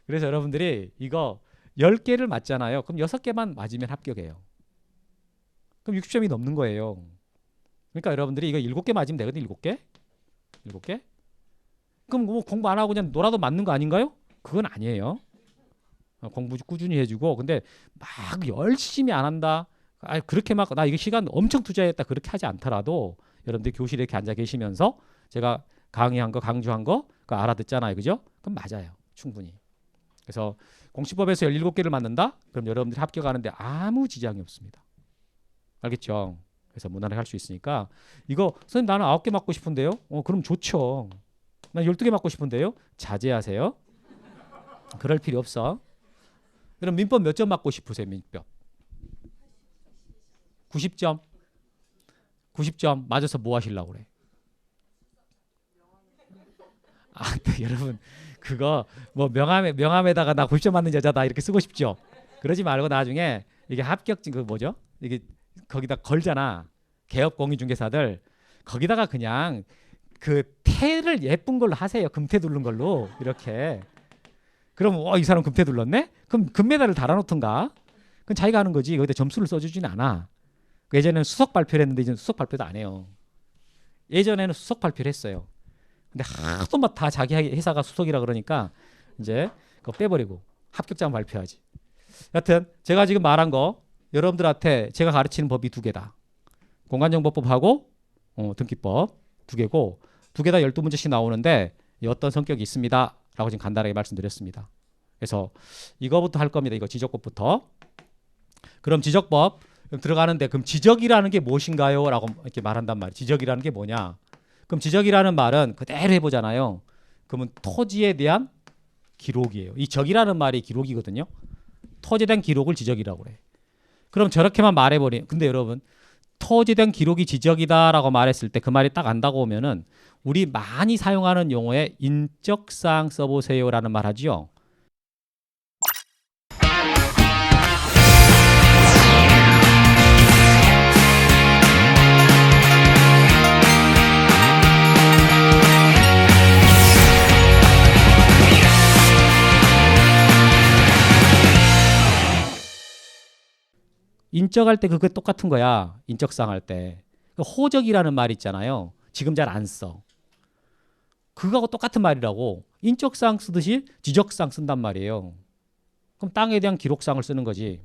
그래서 여러분들이 이거 10개를 맞잖아요. 그럼 6개만 맞으면 합격해요. 그럼 60점이 넘는 거예요. 그러니까 여러분들이 이거 7개 맞으면 되거든요. 7개? 7개? 그럼 뭐 공부 안 하고 그냥 놀아도 맞는 거 아닌가요? 그건 아니에요. 공부 꾸준히 해주고 근데 막 열심히 안 한다. 아니 그렇게 막 나 이거 시간 엄청 투자했다 그렇게 하지 않더라도 여러분들 교실에 이렇게 앉아 계시면서 제가 강의한 거 강조한 거 그거 알아듣잖아요. 그죠? 그럼 맞아요. 충분히. 그래서 공시법에서 17개를 맞는다? 그럼 여러분들이 합격하는데 아무 지장이 없습니다. 알겠죠? 그래서 무난하게 할 수 있으니까 이거 선생님 나는 9개 맞고 싶은데요? 그럼 좋죠. 난 12개 맞고 싶은데요? 자제하세요. 그럴 필요 없어. 그럼 민법 몇 점 맞고 싶으세요? 민법 90점? 90점 맞아서 뭐 하시려고 그래? 네, 여러분 그거 뭐 명함에다가 나 90점 맞는 여자다 이렇게 쓰고 싶죠? 그러지 말고 나중에 이게 합격증 그 뭐죠? 이게 거기다 걸잖아. 개업 공인중개사들 거기다가 그냥 그 태를 예쁜 걸로 하세요. 금태 두른 걸로 이렇게. 그럼 이 사람 금태 둘렀네? 그럼 금메달을 달아놓던가. 그건 자기가 하는 거지. 거기다 점수를 써주지는 않아. 예전에는 수석 발표를 했는데 이제는 수석 발표도 안 해요. 예전에는 수석 발표를 했어요. 근데 하도 막 다 자기 회사가 수석이라 그러니까 이제 그거 빼버리고 합격자만 발표하지. 여튼 제가 지금 말한 거 여러분들한테 제가 가르치는 법이 2개다. 공간정보법하고 등기법 2개고 2개 다 12문제씩 나오는데 어떤 성격이 있습니다. 라고 지금 간단하게 말씀드렸습니다. 그래서 이거부터 할 겁니다. 이거 지적법부터. 그럼 지적법 들어가는데 그럼 지적이라는 게 무엇인가요? 라고 이렇게 말한단 말이에요. 지적이라는 게 뭐냐? 그럼 지적이라는 말은 그대로 해보잖아요. 그러면 토지에 대한 기록이에요. 이 적이라는 말이 기록이거든요. 토지에 대한 기록을 지적이라고 그래. 그럼 저렇게만 말해버리. 근데 여러분 토지에 대한 기록이 지적이다라고 말했을 때 그 말이 딱 안다고 오면은 우리 많이 사용하는 용어에 인적사항 써보세요라는 말 하죠. 인적할 때 그거 똑같은 거야. 인적사항 할 때. 호적이라는 말 있잖아요. 지금 잘 안 써. 그거하고 똑같은 말이라고. 인적사항 쓰듯이 지적사항 쓴단 말이에요. 그럼 땅에 대한 기록사항을 쓰는 거지.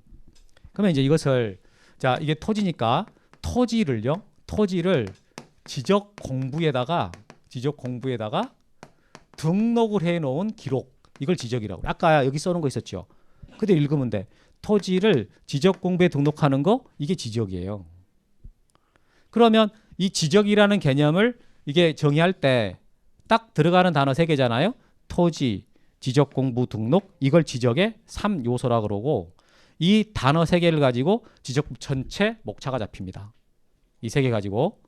그러면 이제 이것을 자 이게 토지니까 토지를 지적 공부에다가 등록을 해놓은 기록 이걸 지적이라고. 아까 여기 써놓은 거 있었죠. 그대 읽으면 돼. 토지를 지적 공부에 등록하는 거 이게 지적이에요. 그러면 이 지적이라는 개념을 이게 정의할 때 딱 들어가는 단어 3개잖아요. 토지, 지적 공부, 등록 이걸 지적의 3요소라 그러고 이 단어 3개를 가지고 지적 전체 목차가 잡힙니다. 이 3개 가지고.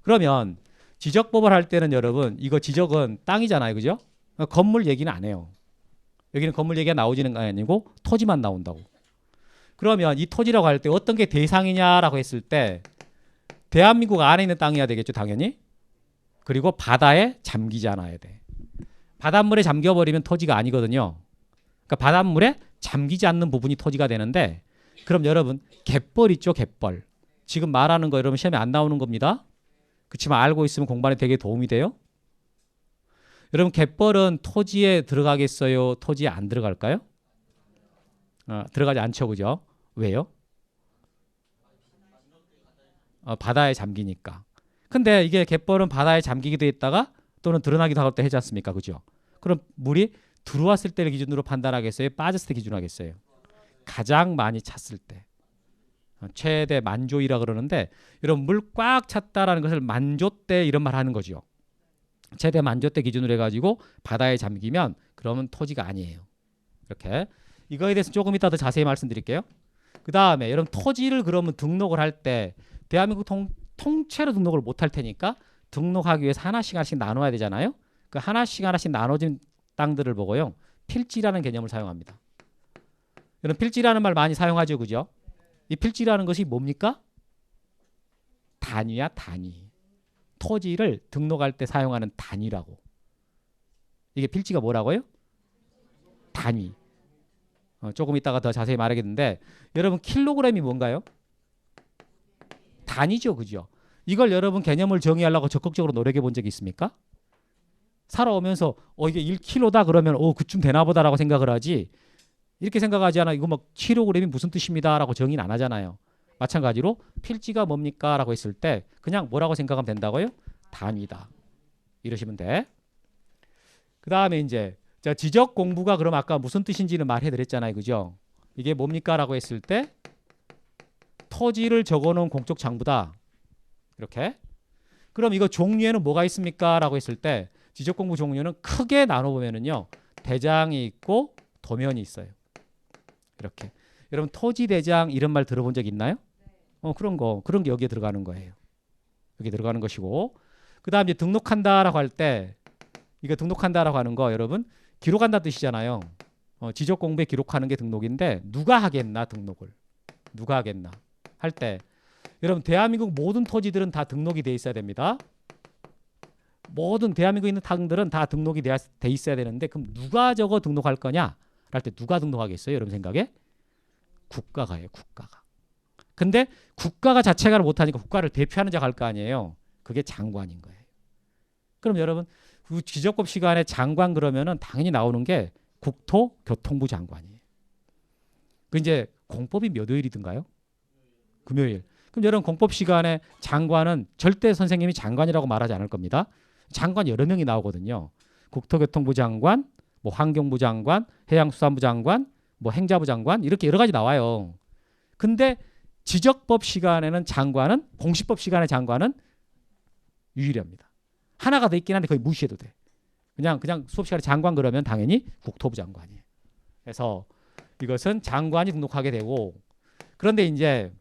그러면 지적법을 할 때는 여러분 이거 지적은 땅이잖아요. 그죠? 건물 얘기는 안 해요. 여기는 건물 얘기가 나오지는 아니고 토지만 나온다고. 그러면 이 토지라고 할 때 어떤 게 대상이냐라고 했을 때 대한민국 안에 있는 땅이어야 되겠죠. 당연히. 그리고 바다에 잠기지 않아야 돼. 바닷물에 잠겨버리면 토지가 아니거든요. 그러니까 바닷물에 잠기지 않는 부분이 토지가 되는데 그럼 여러분 갯벌 있죠. 갯벌. 지금 말하는 거 여러분 시험에 안 나오는 겁니다. 그렇지만 알고 있으면 공부에 되게 도움이 돼요. 여러분 갯벌은 토지에 들어가겠어요? 토지에 안 들어갈까요? 들어가지 않죠. 그죠? 왜요? 바다에 잠기니까. 근데 이게 갯벌은 바다에 잠기게 돼 있다가 또는 드러나기도 할 때 하지 않습니까? 그죠? 그럼 물이 들어왔을 때를 기준으로 판단하겠어요? 빠졌을 때 기준으로 하겠어요? 가장 많이 찼을 때. 최대 만조이라 그러는데 여러분 물 꽉 찼다라는 것을 만조때 이런 말 하는 거죠. 최대 만조때 기준으로 해가지고 바다에 잠기면 그러면 토지가 아니에요. 이렇게. 이거에 대해서 조금 이따 더 자세히 말씀드릴게요. 그 다음에 여러분 토지를 그러면 등록을 할 때 대한민국 통째로 등록을 못 할 테니까 등록하기 위해서 하나씩 나눠야 되잖아요. 그 하나씩 나눠진 땅들을 보고요. 필지라는 개념을 사용합니다. 여러분 필지라는 말 많이 사용하죠. 그죠? 이 필지라는 것이 뭡니까? 단위야 단위. 토지를 등록할 때 사용하는 단위라고. 이게 필지가 뭐라고요? 단위. 조금 이따가 더 자세히 말하겠는데 여러분 킬로그램이 뭔가요? 단위죠. 그죠? 이걸 여러분 개념을 정의하려고 적극적으로 노력해 본 적이 있습니까? 살아오면서 이게 1kg다 그러면 그쯤 되나 보다라고 생각을 하지 이렇게 생각하지 않아. 이거 막 킬로그램이 무슨 뜻입니다 라고 정의는 안 하잖아요. 마찬가지로 필지가 뭡니까 라고 했을 때 그냥 뭐라고 생각하면 된다고요? 단위다. 이러시면 돼. 그 다음에 이제 지적 공부가 그럼 아까 무슨 뜻인지는 말해드렸잖아요. 그죠? 이게 뭡니까 라고 했을 때 토지를 적어놓은 공적 장부다. 이렇게. 그럼 이거 종류에는 뭐가 있습니까 라고 했을 때 지적 공부 종류는 크게 나눠보면은요. 대장이 있고 도면이 있어요. 이렇게. 여러분 토지 대장 이런 말 들어본 적 있나요? 그런 게 여기에 들어가는 거예요. 여기 들어가는 것이고 그 다음 이제 등록한다라고 할 때 이거 등록한다라고 하는 거 여러분 기록한다 뜻이잖아요. 지적 공부에 기록하는 게 등록인데 누가 하겠나 등록을 누가 하겠나 할 때 여러분 대한민국 모든 토지들은 다 등록이 돼 있어야 됩니다. 모든 대한민국에 있는 땅들은 다 등록이 돼 있어야 되는데 그럼 누가 저거 등록할 거냐 할 때 누가 등록하겠어요? 여러분 생각에? 국가가 해요. 국가가. 근데 국가가 자체가 못하니까 국가를 대표하는 자가 할 거 아니에요. 그게 장관인 거예요. 그럼 여러분 그 지적법 시간에 장관 그러면은 당연히 나오는 게 국토교통부 장관이에요. 그 이제 공법이 몇 요일이든가요? 금요일. 그럼 여러분 공법 시간에 장관은 절대 선생님이 장관이라고 말하지 않을 겁니다. 장관 여러 명이 나오거든요. 국토교통부 장관, 뭐 환경부 장관, 해양수산부 장관, 뭐 행자부 장관 이렇게 여러 가지 나와요. 근데 지적법 시간에는 장관은 공시법 시간의 장관은 유일합니다. 하나가 더 있긴 한데 거의 무시해도 돼. 그냥 수업 시간에 장관 그러면 당연히 국토부 장관이에요. 그래서 이것은 장관이 등록하게 되고 그런데 이제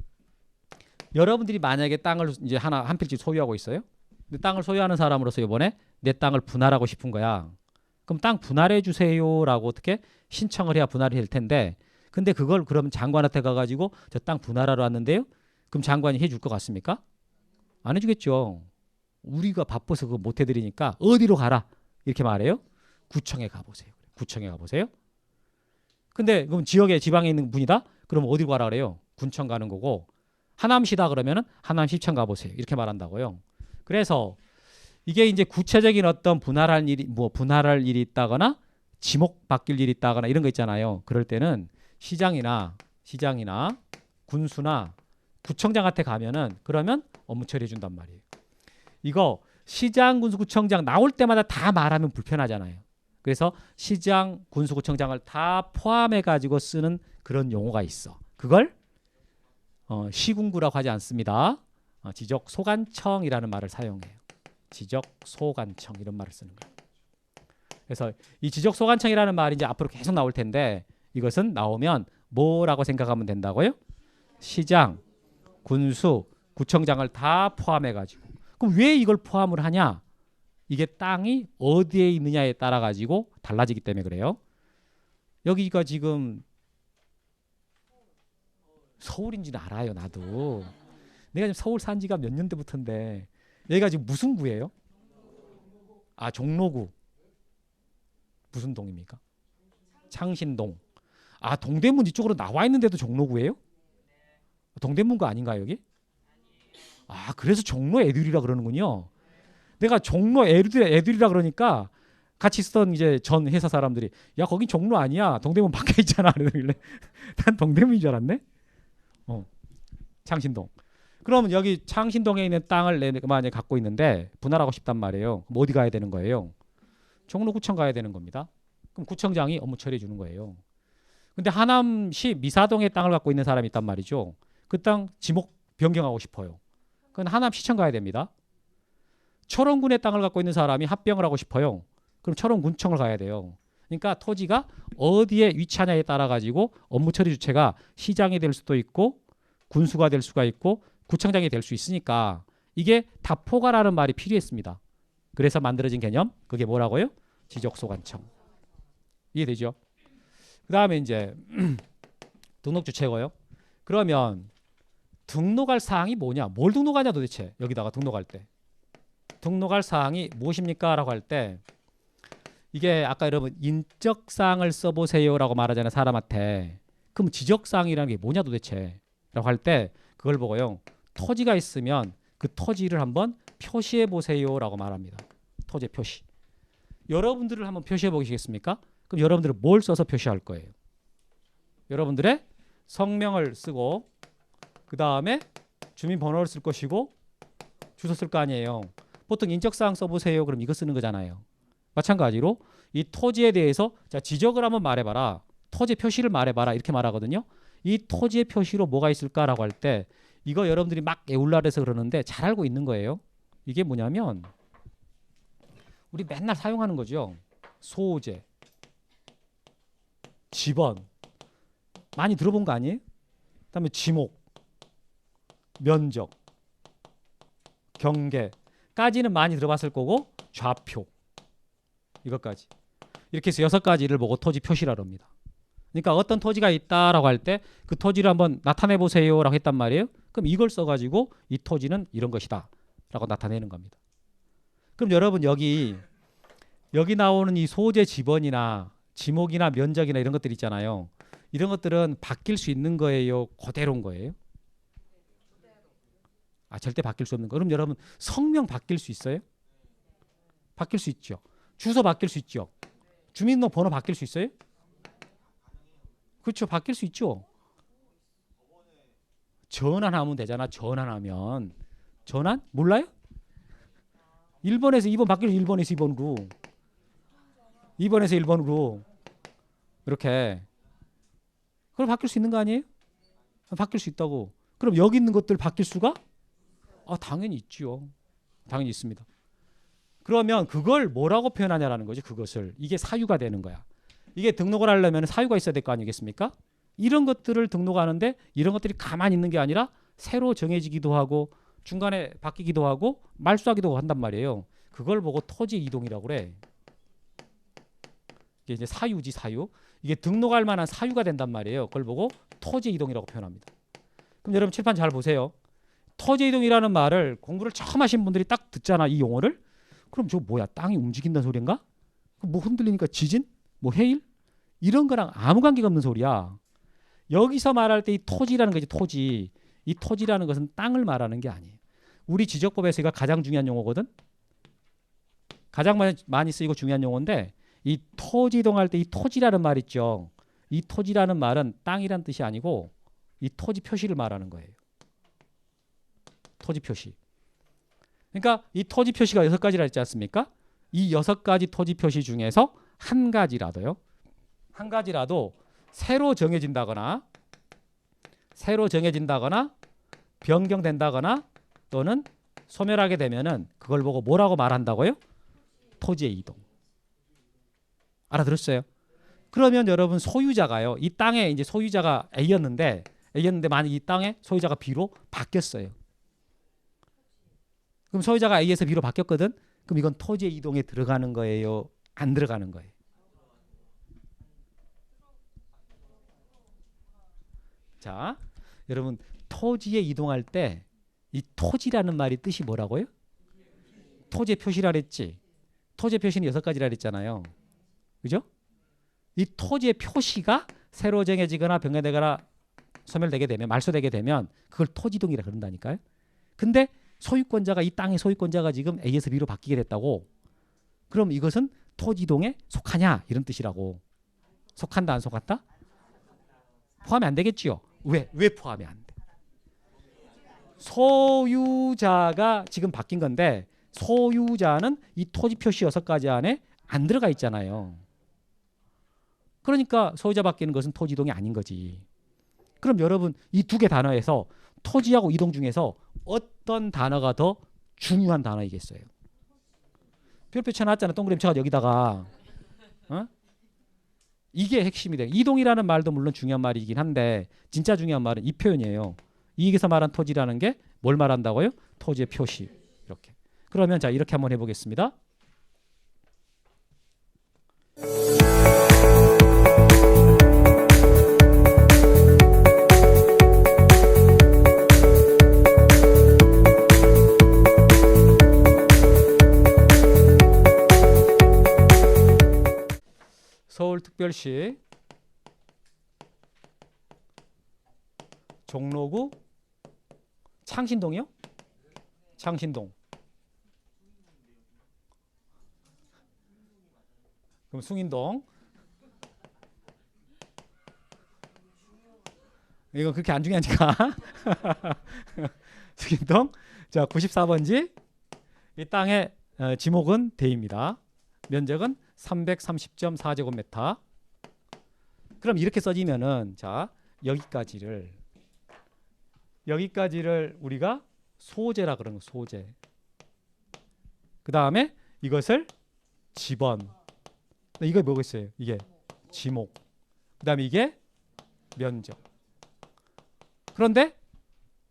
여러분들이 만약에 땅을 이제 한 필지 소유하고 있어요. 근데 땅을 소유하는 사람으로서 이번에 내 땅을 분할하고 싶은 거야. 그럼 땅 분할해 주세요라고 어떻게 신청을 해야 분할이 될 텐데 근데 그걸 그럼 장관한테 가가지고 저 땅 분할하러 왔는데요. 그럼 장관이 해줄 것 같습니까? 안 해주겠죠. 우리가 바빠서 그거 못 해드리니까 어디로 가라 이렇게 말해요. 구청에 가보세요. 구청에 가보세요. 근데 그럼 지방에 있는 분이다? 그럼 어디로 가라 그래요? 군청 가는 거고 하남시다 그러면은 하남시청 가보세요. 이렇게 말한다고요. 그래서 이게 이제 구체적인 어떤 분할할 일이 있다거나 지목 바뀔 일이 있다거나 이런 거 있잖아요. 그럴 때는 시장이나 군수나 구청장한테 가면은 그러면 업무 처리해 준단 말이에요. 이거 시장, 군수, 구청장 나올 때마다 다 말하면 불편하잖아요. 그래서 시장, 군수, 구청장을 다 포함해 가지고 쓰는 그런 용어가 있어. 그걸 시군구라고 하지 않습니다. 지적소관청이라는 말을 사용해요. 지적소관청 이런 말을 쓰는 거예요. 그래서 이 지적소관청이라는 말이 이제 앞으로 계속 나올 텐데 이것은 나오면 뭐라고 생각하면 된다고요? 시장, 군수, 구청장을 다 포함해 가지고. 그럼 왜 이걸 포함을 하냐? 이게 땅이 어디에 있느냐에 따라 가지고 달라지기 때문에 그래요. 여기가 지금 서울인지는 알아요, 나도. 내가 지금 서울 산 지가 몇 년대부터인데 여기가 지금 무슨 구예요? 아, 종로구. 무슨 동입니까? 창신동. 아, 동대문 이쪽으로 나와 있는데도 종로구예요? 동대문구 아닌가요, 여기? 아, 그래서 종로 애들이라 그러는군요. 내가 종로 애들이라 그러니까 같이 있었던 이제 전 회사 사람들이 야, 거긴 종로 아니야. 동대문 밖에 있잖아. 그러길래 난 동대문인 줄 알았네. 창신동. 그러면 여기 창신동에 있는 땅을 만약에 갖고 있는데 분할하고 싶단 말이에요. 그럼 어디 가야 되는 거예요? 종로구청 가야 되는 겁니다. 그럼 구청장이 업무 처리해 주는 거예요. 근데 하남시 미사동에 땅을 갖고 있는 사람이 있단 말이죠. 그 땅 지목 변경하고 싶어요. 그건 하남시청 가야 됩니다. 철원군의 땅을 갖고 있는 사람이 합병을 하고 싶어요. 그럼 철원군청을 가야 돼요. 그러니까 토지가 어디에 위치하냐에 따라 가지고 업무 처리 주체가 시장이 될 수도 있고 군수가 될 수가 있고 구청장이 될 수 있으니까 이게 다포가라는 말이 필요했습니다. 그래서 만들어진 개념, 그게 뭐라고요? 지적소관청. 이해되죠? 그 다음에 이제 등록 주체고요. 그러면 등록할 사항이 뭐냐? 뭘 등록하냐 도대체? 여기다가 등록할 때. 등록할 사항이 무엇입니까? 라고 할 때 이게 아까 여러분 인적사항을 써보세요라고 말하잖아요. 사람한테. 그럼 지적사항이라는 게 뭐냐 도대체? 라고 할 때 그걸 보고요. 토지가 있으면 그 토지를 한번 표시해 보세요라고 말합니다. 토지 표시. 여러분들을 한번 표시해 보시겠습니까? 그럼 여러분들은 뭘 써서 표시할 거예요? 여러분들의 성명을 쓰고 그 다음에 주민번호를 쓸 것이고 주소 쓸 거 아니에요. 보통 인적사항 써보세요. 그럼 이거 쓰는 거잖아요. 마찬가지로 이 토지에 대해서 자, 지적을 한번 말해봐라. 토지 표시를 말해봐라. 이렇게 말하거든요. 이 토지의 표시로 뭐가 있을까라고 할 때 이거 여러분들이 막 애울라해서 그러는데 잘 알고 있는 거예요. 이게 뭐냐면 우리 맨날 사용하는 거죠. 소재, 지번 많이 들어본 거 아니에요? 그다음에 지목, 면적, 경계까지는 많이 들어봤을 거고 좌표 이것까지 이렇게 해서 6가지를 보고 토지 표시라고 합니다. 그러니까 어떤 토지가 있다라고 할 때 그 토지를 한번 나타내 보세요라고 했단 말이에요. 그럼 이걸 써가지고 이 토지는 이런 것이다라고 나타내는 겁니다. 그럼 여러분 여기 나오는 이 소재 지번이나 지목이나 면적이나 이런 것들 있잖아요. 이런 것들은 바뀔 수 있는 거예요? 그대로인 거예요? 아, 절대 바뀔 수 없는 거. 그럼 여러분 성명 바뀔 수 있어요? 바뀔 수 있죠. 주소 바뀔 수 있죠. 주민번호 바뀔 수 있어요? 그렇죠. 바뀔 수 있죠. 전환하면 되잖아. 전환하면. 전환? 몰라요? 1번에서 2번 바뀌어서 1번에서 2번으로. 2번에서 1번으로. 이렇게. 그럼 바뀔 수 있는 거 아니에요? 바뀔 수 있다고. 그럼 여기 있는 것들 바뀔 수가? 아, 당연히 있죠. 당연히 있습니다. 그러면 그걸 뭐라고 표현하냐라는 거지. 그것을. 이게 사유가 되는 거야. 이게 등록을 하려면 사유가 있어야 될 거 아니겠습니까? 이런 것들을 등록하는데 이런 것들이 가만히 있는 게 아니라 새로 정해지기도 하고 중간에 바뀌기도 하고 말소하기도 한단 말이에요. 그걸 보고 토지 이동이라고 그래. 이게 이제 사유지 사유. 이게 등록할 만한 사유가 된단 말이에요. 그걸 보고 토지 이동이라고 표현합니다. 그럼 여러분 칠판 잘 보세요. 토지 이동이라는 말을 공부를 처음 하신 분들이 딱 듣잖아. 이 용어를. 그럼 저 뭐야? 땅이 움직인다는 소리인가? 뭐 흔들리니까 지진? 뭐 해일? 이런 거랑 아무 관계가 없는 소리야. 여기서 말할 때 이 토지라는 거지. 토지. 이 토지라는 것은 땅을 말하는 게 아니에요. 우리 지적법에서 이거 가장 중요한 용어거든. 가장 많이 쓰이고 중요한 용어인데 이 토지 이동할 때 이 토지라는 말 있죠. 이 토지라는 말은 땅이란 뜻이 아니고 이 토지 표시를 말하는 거예요. 토지 표시. 그러니까 이 토지 표시가 6가지라 했지 않습니까? 이 6가지 토지 표시 중에서 한 가지라도요. 한 가지라도 새로 정해진다거나 변경된다거나 또는 소멸하게 되면은 그걸 보고 뭐라고 말한다고요? 토지의 이동. 알아들었어요? 그러면 여러분 소유자가요. 이 땅에 이제 소유자가 A였는데 만약 이 땅에 소유자가 B로 바뀌었어요. 그럼 소유자가 A에서 B로 바뀌었거든. 그럼 이건 토지의 이동에 들어가는 거예요? 안 들어가는 거예요? 자, 여러분 토지에 이동할 때 이 토지라는 말이 뜻이 뭐라고요? 토지의 표시라 그랬지. 토지의 표시는 6가지라 그랬잖아요. 그죠? 이 토지의 표시가 새로 정해지거나 변경되거나 소멸되게 되면 말소되게 되면 그걸 토지동이라 그런다니까요. 근데 소유권자가 이 땅의 소유권자가 지금 A에서 B로 바뀌게 됐다고. 그럼 이것은 토지동에 속하냐 이런 뜻이라고. 속한다 안 속한다? 포함이 안 되겠지요. 왜 포함이 안 돼? 소유자가 지금 바뀐 건데 소유자는 이 토지 표시 6가지 안에 안 들어가 있잖아요. 그러니까 소유자 바뀌는 것은 토지 이동이 아닌 거지. 그럼 여러분 이 2개 단어에서 토지하고 이동 중에서 어떤 단어가 더 중요한 단어이겠어요? 별표 쳐놨잖아. 동그라미 쳐가지고 여기다가. 이게 핵심이 돼. 이동이라는 말도 물론 중요한 말이긴 한데 진짜 중요한 말은 이 표현이에요. 이익에서 말한 토지라는 게 뭘 말한다고요? 토지의 표시. 이렇게. 그러면 자 이렇게 한번 해보겠습니다. 서울특별시 종로구 창신동이요? 창신동. 그럼 숭인동. 이거 그렇게 안 중요하니까. 숭인동. 자, 94번지. 이 땅의 지목은 대입니다. 면적은 330.4제곱미터. 그럼 이렇게 써지면은 자, 여기까지를 우리가 소재라 그러는 거, 소재. 그 다음에 이것을 지번. 이거 뭐겠어요? 이게 지목. 그 다음에 이게 면적. 그런데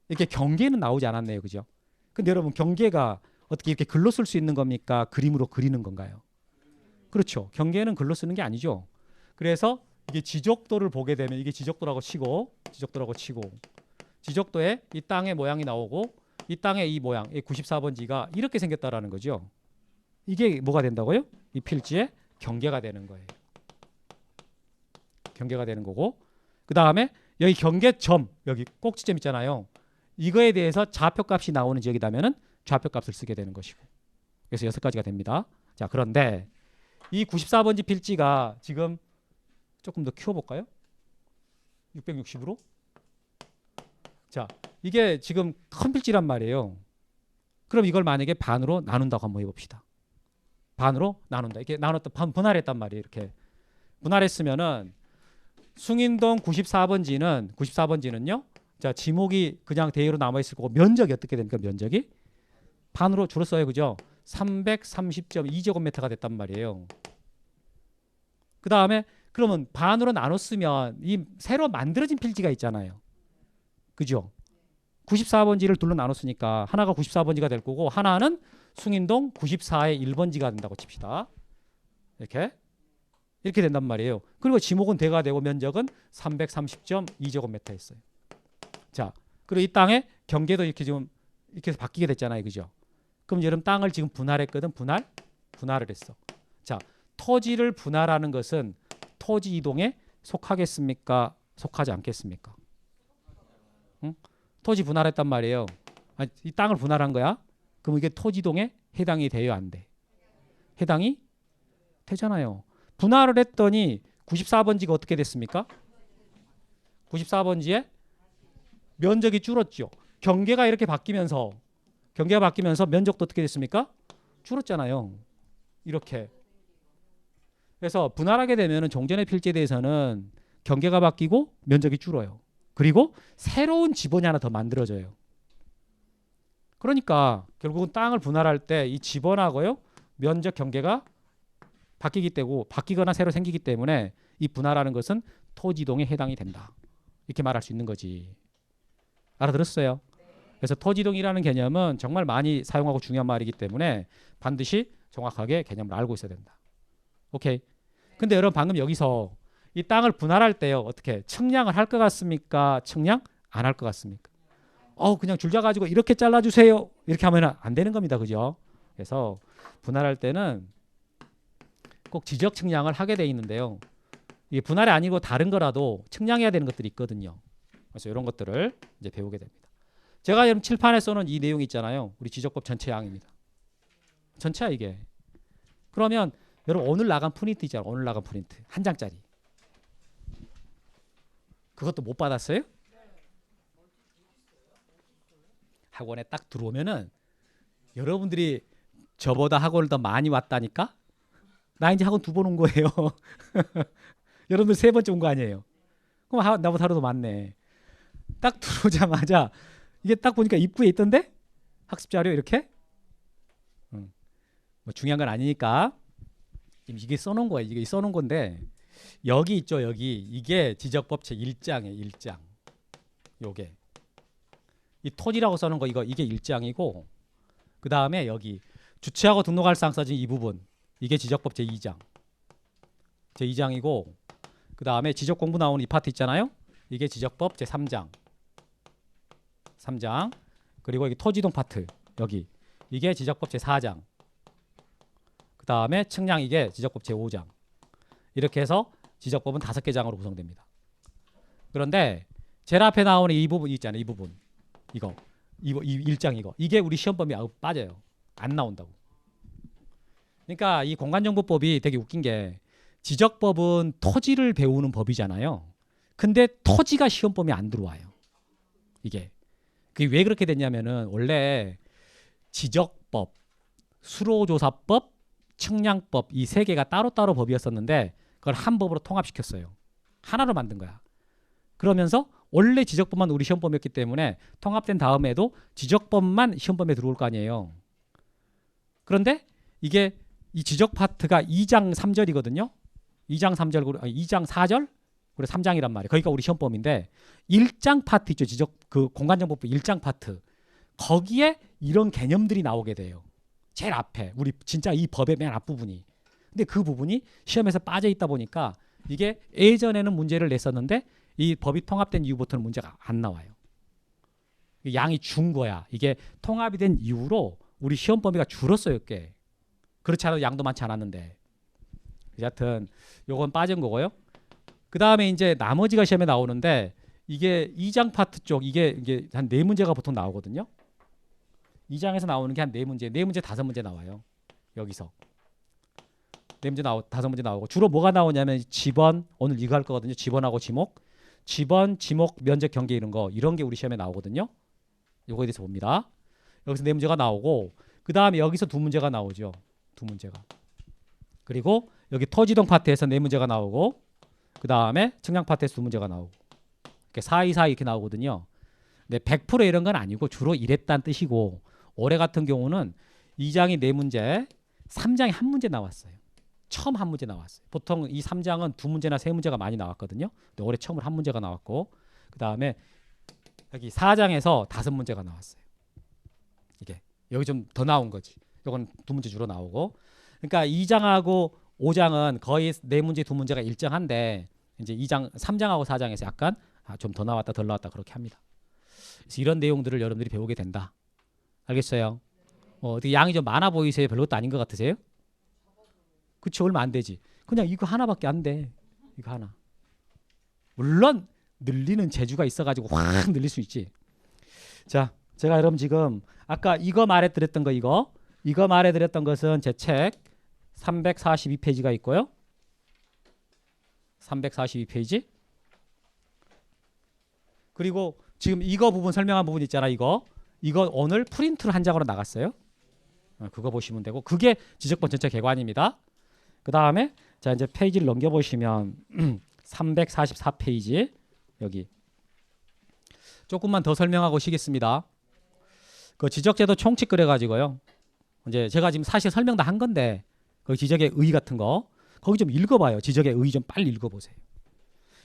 이렇게 경계는 나오지 않았네요. 그죠? 근데 여러분 경계가 어떻게 이렇게 글로 쓸 수 있는 겁니까? 그림으로 그리는 건가요? 그렇죠. 경계는 글로 쓰는 게 아니죠. 그래서 이게 지적도를 보게 되면 이게 지적도라고 치고 지적도에 이 땅의 모양이 나오고 이 땅의 이 모양, 이 94번지가 이렇게 생겼다라는 거죠. 이게 뭐가 된다고요? 이 필지의 경계가 되는 거예요. 경계가 되는 거고 그 다음에 여기 경계점, 여기 꼭지점 있잖아요. 이거에 대해서 좌표값이 나오는 지역이라면은 좌표값을 쓰게 되는 것이고 그래서 6가지가 됩니다. 자, 그런데 이 94번지 필지가 지금 조금 더 키워볼까요? 660으로. 자, 이게 지금 큰 필지란 말이에요. 그럼 이걸 만약에 반으로 나눈다고 한번 해봅시다. 반으로 나눈다. 이렇게 나눴다, 분할했단 말이에요. 이렇게 분할했으면은 숭인동 94번지는요. 자, 지목이 그냥 대외로 남아 있을 거고 면적이 어떻게 됩니까? 면적이 반으로 줄었어요, 그죠? 330.2제곱미터가 됐단 말이에요. 그 다음에 그러면 반으로 나눴으면 이 새로 만들어진 필지가 있잖아요. 그죠? 94번지를 둘로 나눴으니까 하나가 94번지가 될 거고 하나는 숭인동 94의 1번지가 된다고 칩시다. 이렇게 된단 말이에요. 그리고 지목은 대가 되고 면적은 330.2제곱미터 했어요. 자, 그리고 이 땅의 경계도 이렇게 지금 이렇게 해서 바뀌게 됐잖아요. 그죠? 그럼 여러분 땅을 지금 분할했거든. 분할을 했어. 자, 토지를 분할하는 것은 토지 이동에 속하겠습니까? 속하지 않겠습니까? 응? 토지 분할했단 말이에요. 아니, 이 땅을 분할한 거야. 그럼 이게 토지 이동에 해당이 돼요, 안 돼? 해당이 되잖아요. 분할을 했더니 94번지가 어떻게 됐습니까? 94번지에 면적이 줄었죠. 경계가 이렇게 바뀌면서 면적도 어떻게 됐습니까? 줄었잖아요. 이렇게. 그래서 분할하게 되면은 종전의 필지에 대해서는 경계가 바뀌고 면적이 줄어요. 그리고 새로운 지번이 하나 더 만들어져요. 그러니까 결국은 땅을 분할할 때 이 지번하고요 면적 경계가 바뀌거나 새로 생기기 때문에 이 분할하는 것은 토지이동에 해당이 된다. 이렇게 말할 수 있는 거지. 알아들었어요? 그래서 토지이동이라는 개념은 정말 많이 사용하고 중요한 말이기 때문에 반드시 정확하게 개념을 알고 있어야 된다. 오케이. 근데 여러분 방금 여기서 이 땅을 분할할 때요 어떻게 측량을 할 것 같습니까? 측량 안 할 것 같습니까? 그냥 줄자 가지고 이렇게 잘라주세요. 이렇게 하면 안 되는 겁니다. 그죠? 그래서 분할할 때는 꼭 지적 측량을 하게 돼 있는데요. 이게 분할이 아니고 다른 거라도 측량해야 되는 것들이 있거든요. 그래서 이런 것들을 이제 배우게 됩니다. 제가 여러분 칠판에 써놓은 이 내용 있잖아요. 우리 지적법 전체 양입니다. 전체야 이게. 그러면 여러분 오늘 나간 프린트 있잖아요. 오늘 나간 프린트 한 장짜리. 그것도 못 받았어요? 학원에 딱 들어오면은 여러분들이 저보다 학원을 더 많이 왔다니까? 나 이제 학원 2번 온 거예요. 여러분들 3번째 온 거 아니에요? 그럼 나보다 하루 더 많네. 딱 들어오자마자 이게 딱 보니까 입구에 있던데? 학습 자료 이렇게? 뭐 중요한 건 아니니까 지금 이게 써놓은 거예요. 이게 써놓은 건데 여기 있죠. 여기 이게 지적법 제 1장이에요. 1장. 요게 이 토지라고 써놓은 거 이게 1장이고 그 다음에 여기 주체하고 등록할 사항 써진 이 부분 이게 지적법 제 2장. 제 2장이고 그 다음에 지적 공부 나오는 이 파트 있잖아요. 이게 지적법 제 3장. 3장. 그리고 여기 토지이동 파트 여기 이게 지적법 제 4장. 그 다음에 측량 이게 지적법 제 5장. 이렇게 해서 지적법은 5개 장으로 구성됩니다. 그런데 제일 앞에 나오는 이 부분 있잖아요. 이 부분 이거 이 1장 이게 우리 시험 범위에 빠져요. 안 나온다고. 그러니까 이 공간정보법이 되게 웃긴 게 지적법은 토지를 배우는 법이잖아요. 근데 토지가 시험 범위에 안 들어와요. 이게 그게 왜 그렇게 됐냐면은 원래 지적법, 수로조사법, 측량법 이 3개가 따로따로 법이었었는데 그걸 한 법으로 통합시켰어요. 하나로 만든 거야. 그러면서 원래 지적법만 우리 시험 범위였기 때문에 통합된 다음에도 지적법만 시험 범위에 들어올 거 아니에요. 그런데 이게 이 지적 파트가 2장 3절이거든요. 2장 3절, 2장 4절, 그리고 3장이란 말이에요. 거기가 우리 시험 범위인데 1장 파트 있죠. 지적 그 공간정보법 1장 파트. 거기에 이런 개념들이 나오게 돼요. 제일 앞에 우리 진짜 이 법의 맨 앞부분이. 근데 그 부분이 시험에서 빠져 있다 보니까 이게 예전에는 문제를 냈었는데 이 법이 통합된 이후부터는 문제가 안 나와요. 양이 준 거야. 이게 통합이 된 이후로 우리 시험 범위가 줄었어요. 꽤. 그렇지 않아도 양도 많지 않았는데. 여하튼 요건 빠진 거고요. 그 다음에 이제 나머지가 시험에 나오는데 이게 2장 파트 쪽 이게 한 4문제가 보통 나오거든요. 2장에서 나오는 게 한 4문제, 4문제 5문제 나와요. 여기서 4문제 5문제 나오고 주로 뭐가 나오냐면 지번, 오늘 이거 할 거거든요. 지번하고 지목, 지번, 지목, 면적 경계 이런 게 우리 시험에 나오거든요. 요거에 대해서 봅니다. 여기서 4문제가 나오고 그 다음에 여기서 2문제가 나오죠. 2문제가. 그리고 여기 토지동 파트에서 4문제가 나오고 그 다음에 측량 파트에서 2문제가 나오고 이렇게 사이사이 이렇게 나오거든요. 근데 100% 이런 건 아니고 주로 이랬다는 뜻이고 올해 같은 경우는 2장이 4문제, 3장이 1문제 나왔어요. 처음 1문제 나왔어요. 보통 이 3장은 2문제나 3문제가 많이 나왔거든요. 근데 올해 처음으로 1문제가 나왔고 그 다음에 여기 4장에서 5문제가 나왔어요. 이게 여기 좀 더 나온 거지. 이건 2문제 주로 나오고 그러니까 2장하고 5장은 거의 4문제 2문제가 일정한데 이제 2장, 3장하고 4장에서 약간 좀 더 나왔다 덜 나왔다 그렇게 합니다. 그래서 이런 내용들을 여러분들이 배우게 된다. 알겠어요? 어떻게 양이 좀 많아 보이세요? 별것도 아닌 것 같으세요? 그치 얼마 안 되지. 그냥 이거 하나밖에 안 돼. 이거 하나. 물론 늘리는 재주가 있어가지고 확 늘릴 수 있지. 자, 제가 여러분 지금 아까 이거 말해드렸던 거 이거 말해드렸던 것은 제 책 342페이지가 있고요. 342페이지. 그리고 지금 이거 부분 설명한 부분 있잖아. 이거 오늘 프린트를 한 장으로 나갔어요. 그거 보시면 되고 그게 지적본 전체 개관입니다. 그 다음에 자 이제 페이지를 넘겨보시면 344페이지 여기 조금만 더 설명하고 쉬겠습니다. 그 지적제도 총칙 그래가지고요. 이제 제가 지금 사실 설명 다 한 건데 그 지적의 의 같은 거 거기 좀 읽어봐요. 지적의 의 좀 빨리 읽어보세요.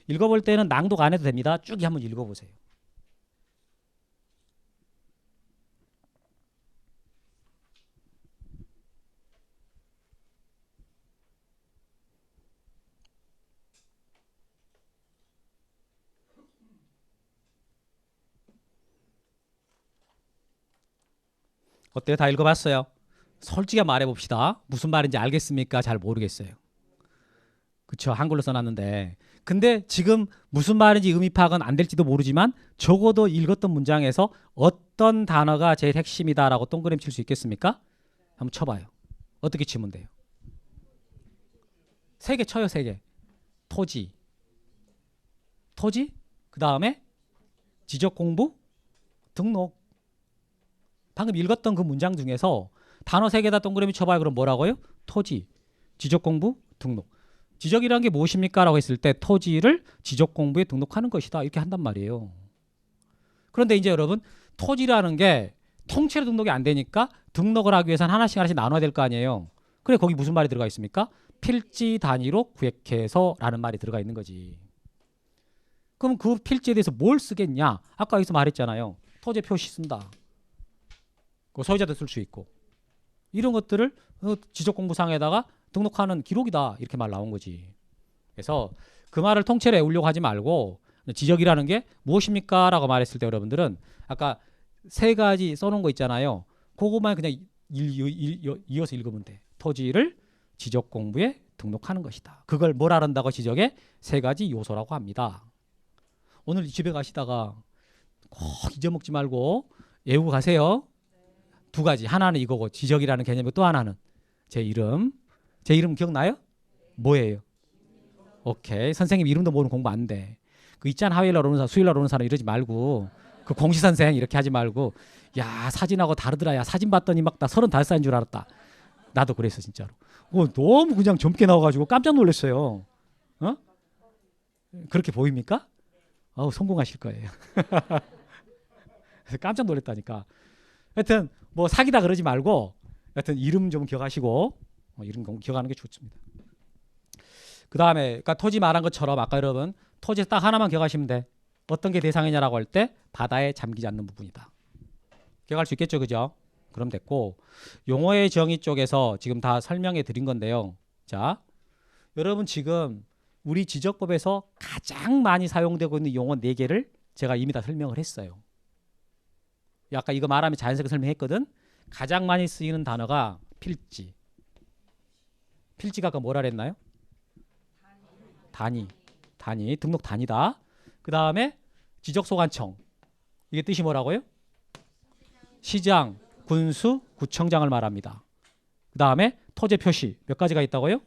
읽어볼 때는 낭독 안 해도 됩니다. 쭉 한번 읽어보세요. 어때요? 다 읽어봤어요? 솔직히 말해봅시다. 무슨 말인지 알겠습니까? 잘 모르겠어요. 그쵸? 한글로 써놨는데. 근데 지금 무슨 말인지 의미 파악은 안 될지도 모르지만 적어도 읽었던 문장에서 어떤 단어가 제일 핵심이다라고 동그라미 칠 수 있겠습니까? 한번 쳐봐요. 어떻게 치면 돼요? 세 개 쳐요. 세 개. 토지. 그 다음에 지적공부, 등록. 방금 읽었던 그 문장 중에서 단어 세 개다 동그라미 쳐봐요. 그럼 뭐라고요? 토지, 지적공부, 등록. 지적이라는 게 무엇입니까? 라고 했을 때 토지를 지적공부에 등록하는 것이다. 이렇게 한단 말이에요. 그런데 이제 여러분 토지라는 게 통째로 등록이 안 되니까 등록을 하기 위해서는 하나씩 나눠야 될 거 아니에요. 그래 거기 무슨 말이 들어가 있습니까? 필지 단위로 구획해서 라는 말이 들어가 있는 거지. 그럼 그 필지에 대해서 뭘 쓰겠냐? 아까 여기서 말했잖아요. 토지 표시 쓴다. 그 소유자도 쓸 수 있고 이런 것들을 지적공부상에다가 등록하는 기록이다 이렇게 말 나온 거지. 그래서 그 말을 통째로 외우려고 하지 말고 지적이라는 게 무엇입니까? 라고 말했을 때 여러분들은 아까 세 가지 써놓은 거 있잖아요. 그것만 그냥 이어서 읽으면 돼. 토지를 지적공부에 등록하는 것이다. 그걸 뭘 알한다고 지적의 세 가지 요소라고 합니다. 오늘 집에 가시다가 꼭 잊어먹지 말고 외우고 가세요. 두 가지. 하나는 이거고 지적이라는 개념이고 또 하나는 제 이름 기억나요? 뭐예요? 오케이. 선생님 이름도 모르는 공부 안 돼. 그 있잖아. 화요일날 오는 사람 수요일날 오는 사람 이러지 말고 그 공시선생 이렇게 하지 말고 야 사진하고 다르더라. 야 사진 봤더니 막 나 35살인 줄 알았다. 나도 그랬어 진짜로. 너무 그냥 젊게 나와가지고 깜짝 놀랐어요. 어? 그렇게 보입니까? 성공하실 거예요. 깜짝 놀랐다니까. 하여튼 뭐 사기다 그러지 말고 하여튼 이름 좀 기억하시고 이름 기억하는 게 좋습니다. 그 다음에 그러니까 토지 말한 것처럼 아까 여러분 토지 딱 하나만 기억하시면 돼. 어떤 게 대상이냐라고 할 때 바다에 잠기지 않는 부분이다. 기억할 수 있겠죠, 그죠? 그럼 됐고 용어의 정의 쪽에서 지금 다 설명해 드린 건데요. 자, 여러분 지금 우리 지적법에서 가장 많이 사용되고 있는 용어 4개를 제가 이미 다 설명을 했어요. 아까 이거 말하면 자연스럽게 설명했거든. 가장 많이 쓰이는 단어가 필지. 필지가 아까 뭐라 그랬나요? 단위. 등록 단위다. 그 다음에 지적소관청. 이게 뜻이 뭐라고요? 시장, 군수, 구청장을 말합니다. 그 다음에 토지 표시. 몇 가지가 있다고요?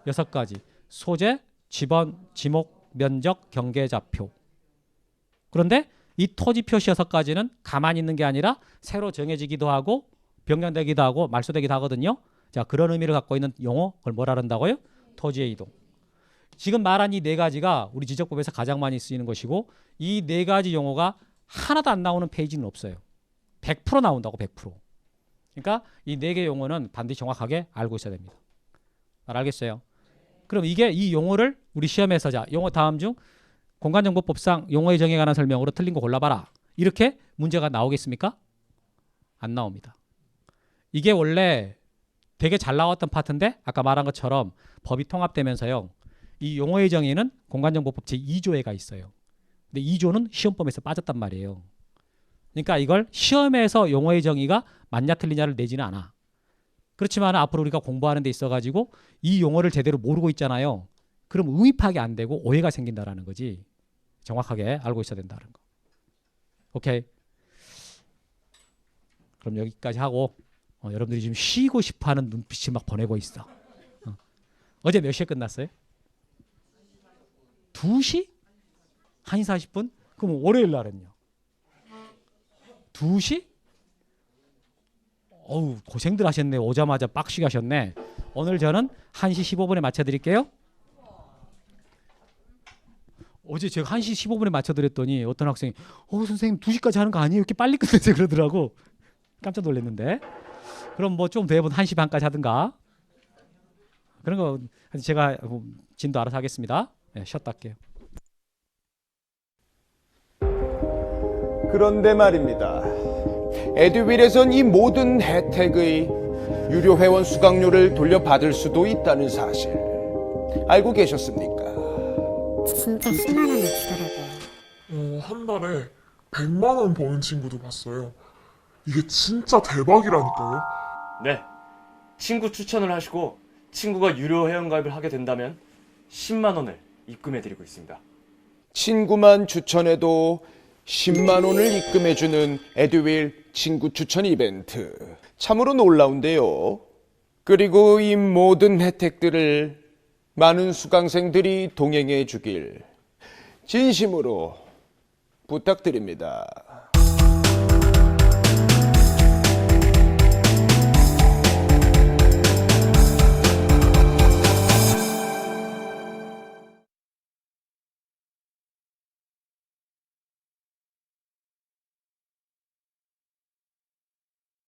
6가지. 소재, 지번, 지목, 면적, 경계좌표. 그런데 이 토지 표시 6가지는 가만히 있는 게 아니라 새로 정해지기도 하고 변경되기도 하고 말소되기도 하거든요. 자, 그런 의미를 갖고 있는 용어 그걸 뭐라 한다고요? 토지의 이동. 지금 말한 이 4가지가 우리 지적법에서 가장 많이 쓰이는 것이고 이 4가지 용어가 하나도 안 나오는 페이지는 없어요. 100% 나온다고 100%. 그러니까 이 4개 용어는 반드시 정확하게 알고 있어야 됩니다. 알겠어요? 그럼 이 용어를 우리 시험에서 자 용어 다음 중 공간정보법상 용어의 정의에 관한 설명으로 틀린 거 골라봐라. 이렇게 문제가 나오겠습니까? 안 나옵니다. 이게 원래 되게 잘 나왔던 파트인데 아까 말한 것처럼 법이 통합되면서요. 이 용어의 정의는 공간정보법 제2조에가 있어요. 근데 2조는 시험범에서 빠졌단 말이에요. 그러니까 이걸 시험에서 용어의 정의가 맞냐 틀리냐를 내지는 않아. 그렇지만 앞으로 우리가 공부하는 데 있어가지고 이 용어를 제대로 모르고 있잖아요. 그럼 의미 파악이 안 되고 오해가 생긴다라는 거지. 정확하게 알고 있어야 된다는 거. 오케이. 그럼 여기까지 하고 여러분들이 지금 쉬고 싶어하는 눈빛이 막 보내고 있어. 어제 몇 시에 끝났어요? 2시? 1시 40분? 그럼 월요일 날은요? 2시? 어우, 고생들 하셨네. 오자마자 빡시게 하셨네. 오늘 저는 1시 15분에 맞춰드릴게요. 어제 제가 1시 15분에 맞춰드렸더니 어떤 학생이 선생님 2시까지 하는 거 아니에요? 이렇게 빨리 끝내세요 그러더라고. 깜짝 놀랐는데. 그럼 뭐 좀 대부분 1시 반까지 하든가. 그런 거 제가 진도 알아서 하겠습니다. 네, 쉬었다 할게요. 그런데 말입니다. 에듀윌에선 이 모든 혜택의 유료 회원 수강료를 돌려받을 수도 있다는 사실 알고 계셨습니까? 진짜 10만 원을 주더라고요. 한 달에 100만 원 버는 친구도 봤어요. 이게 진짜 대박이라니까요. 네. 친구 추천을 하시고 친구가 유료 회원가입을 하게 된다면 10만 원을 입금해드리고 있습니다. 친구만 추천해도 10만 원을 입금해주는 에듀윌 친구 추천 이벤트. 참으로 놀라운데요. 그리고 이 모든 혜택들을 많은 수강생들이 동행해 주길 진심으로 부탁드립니다.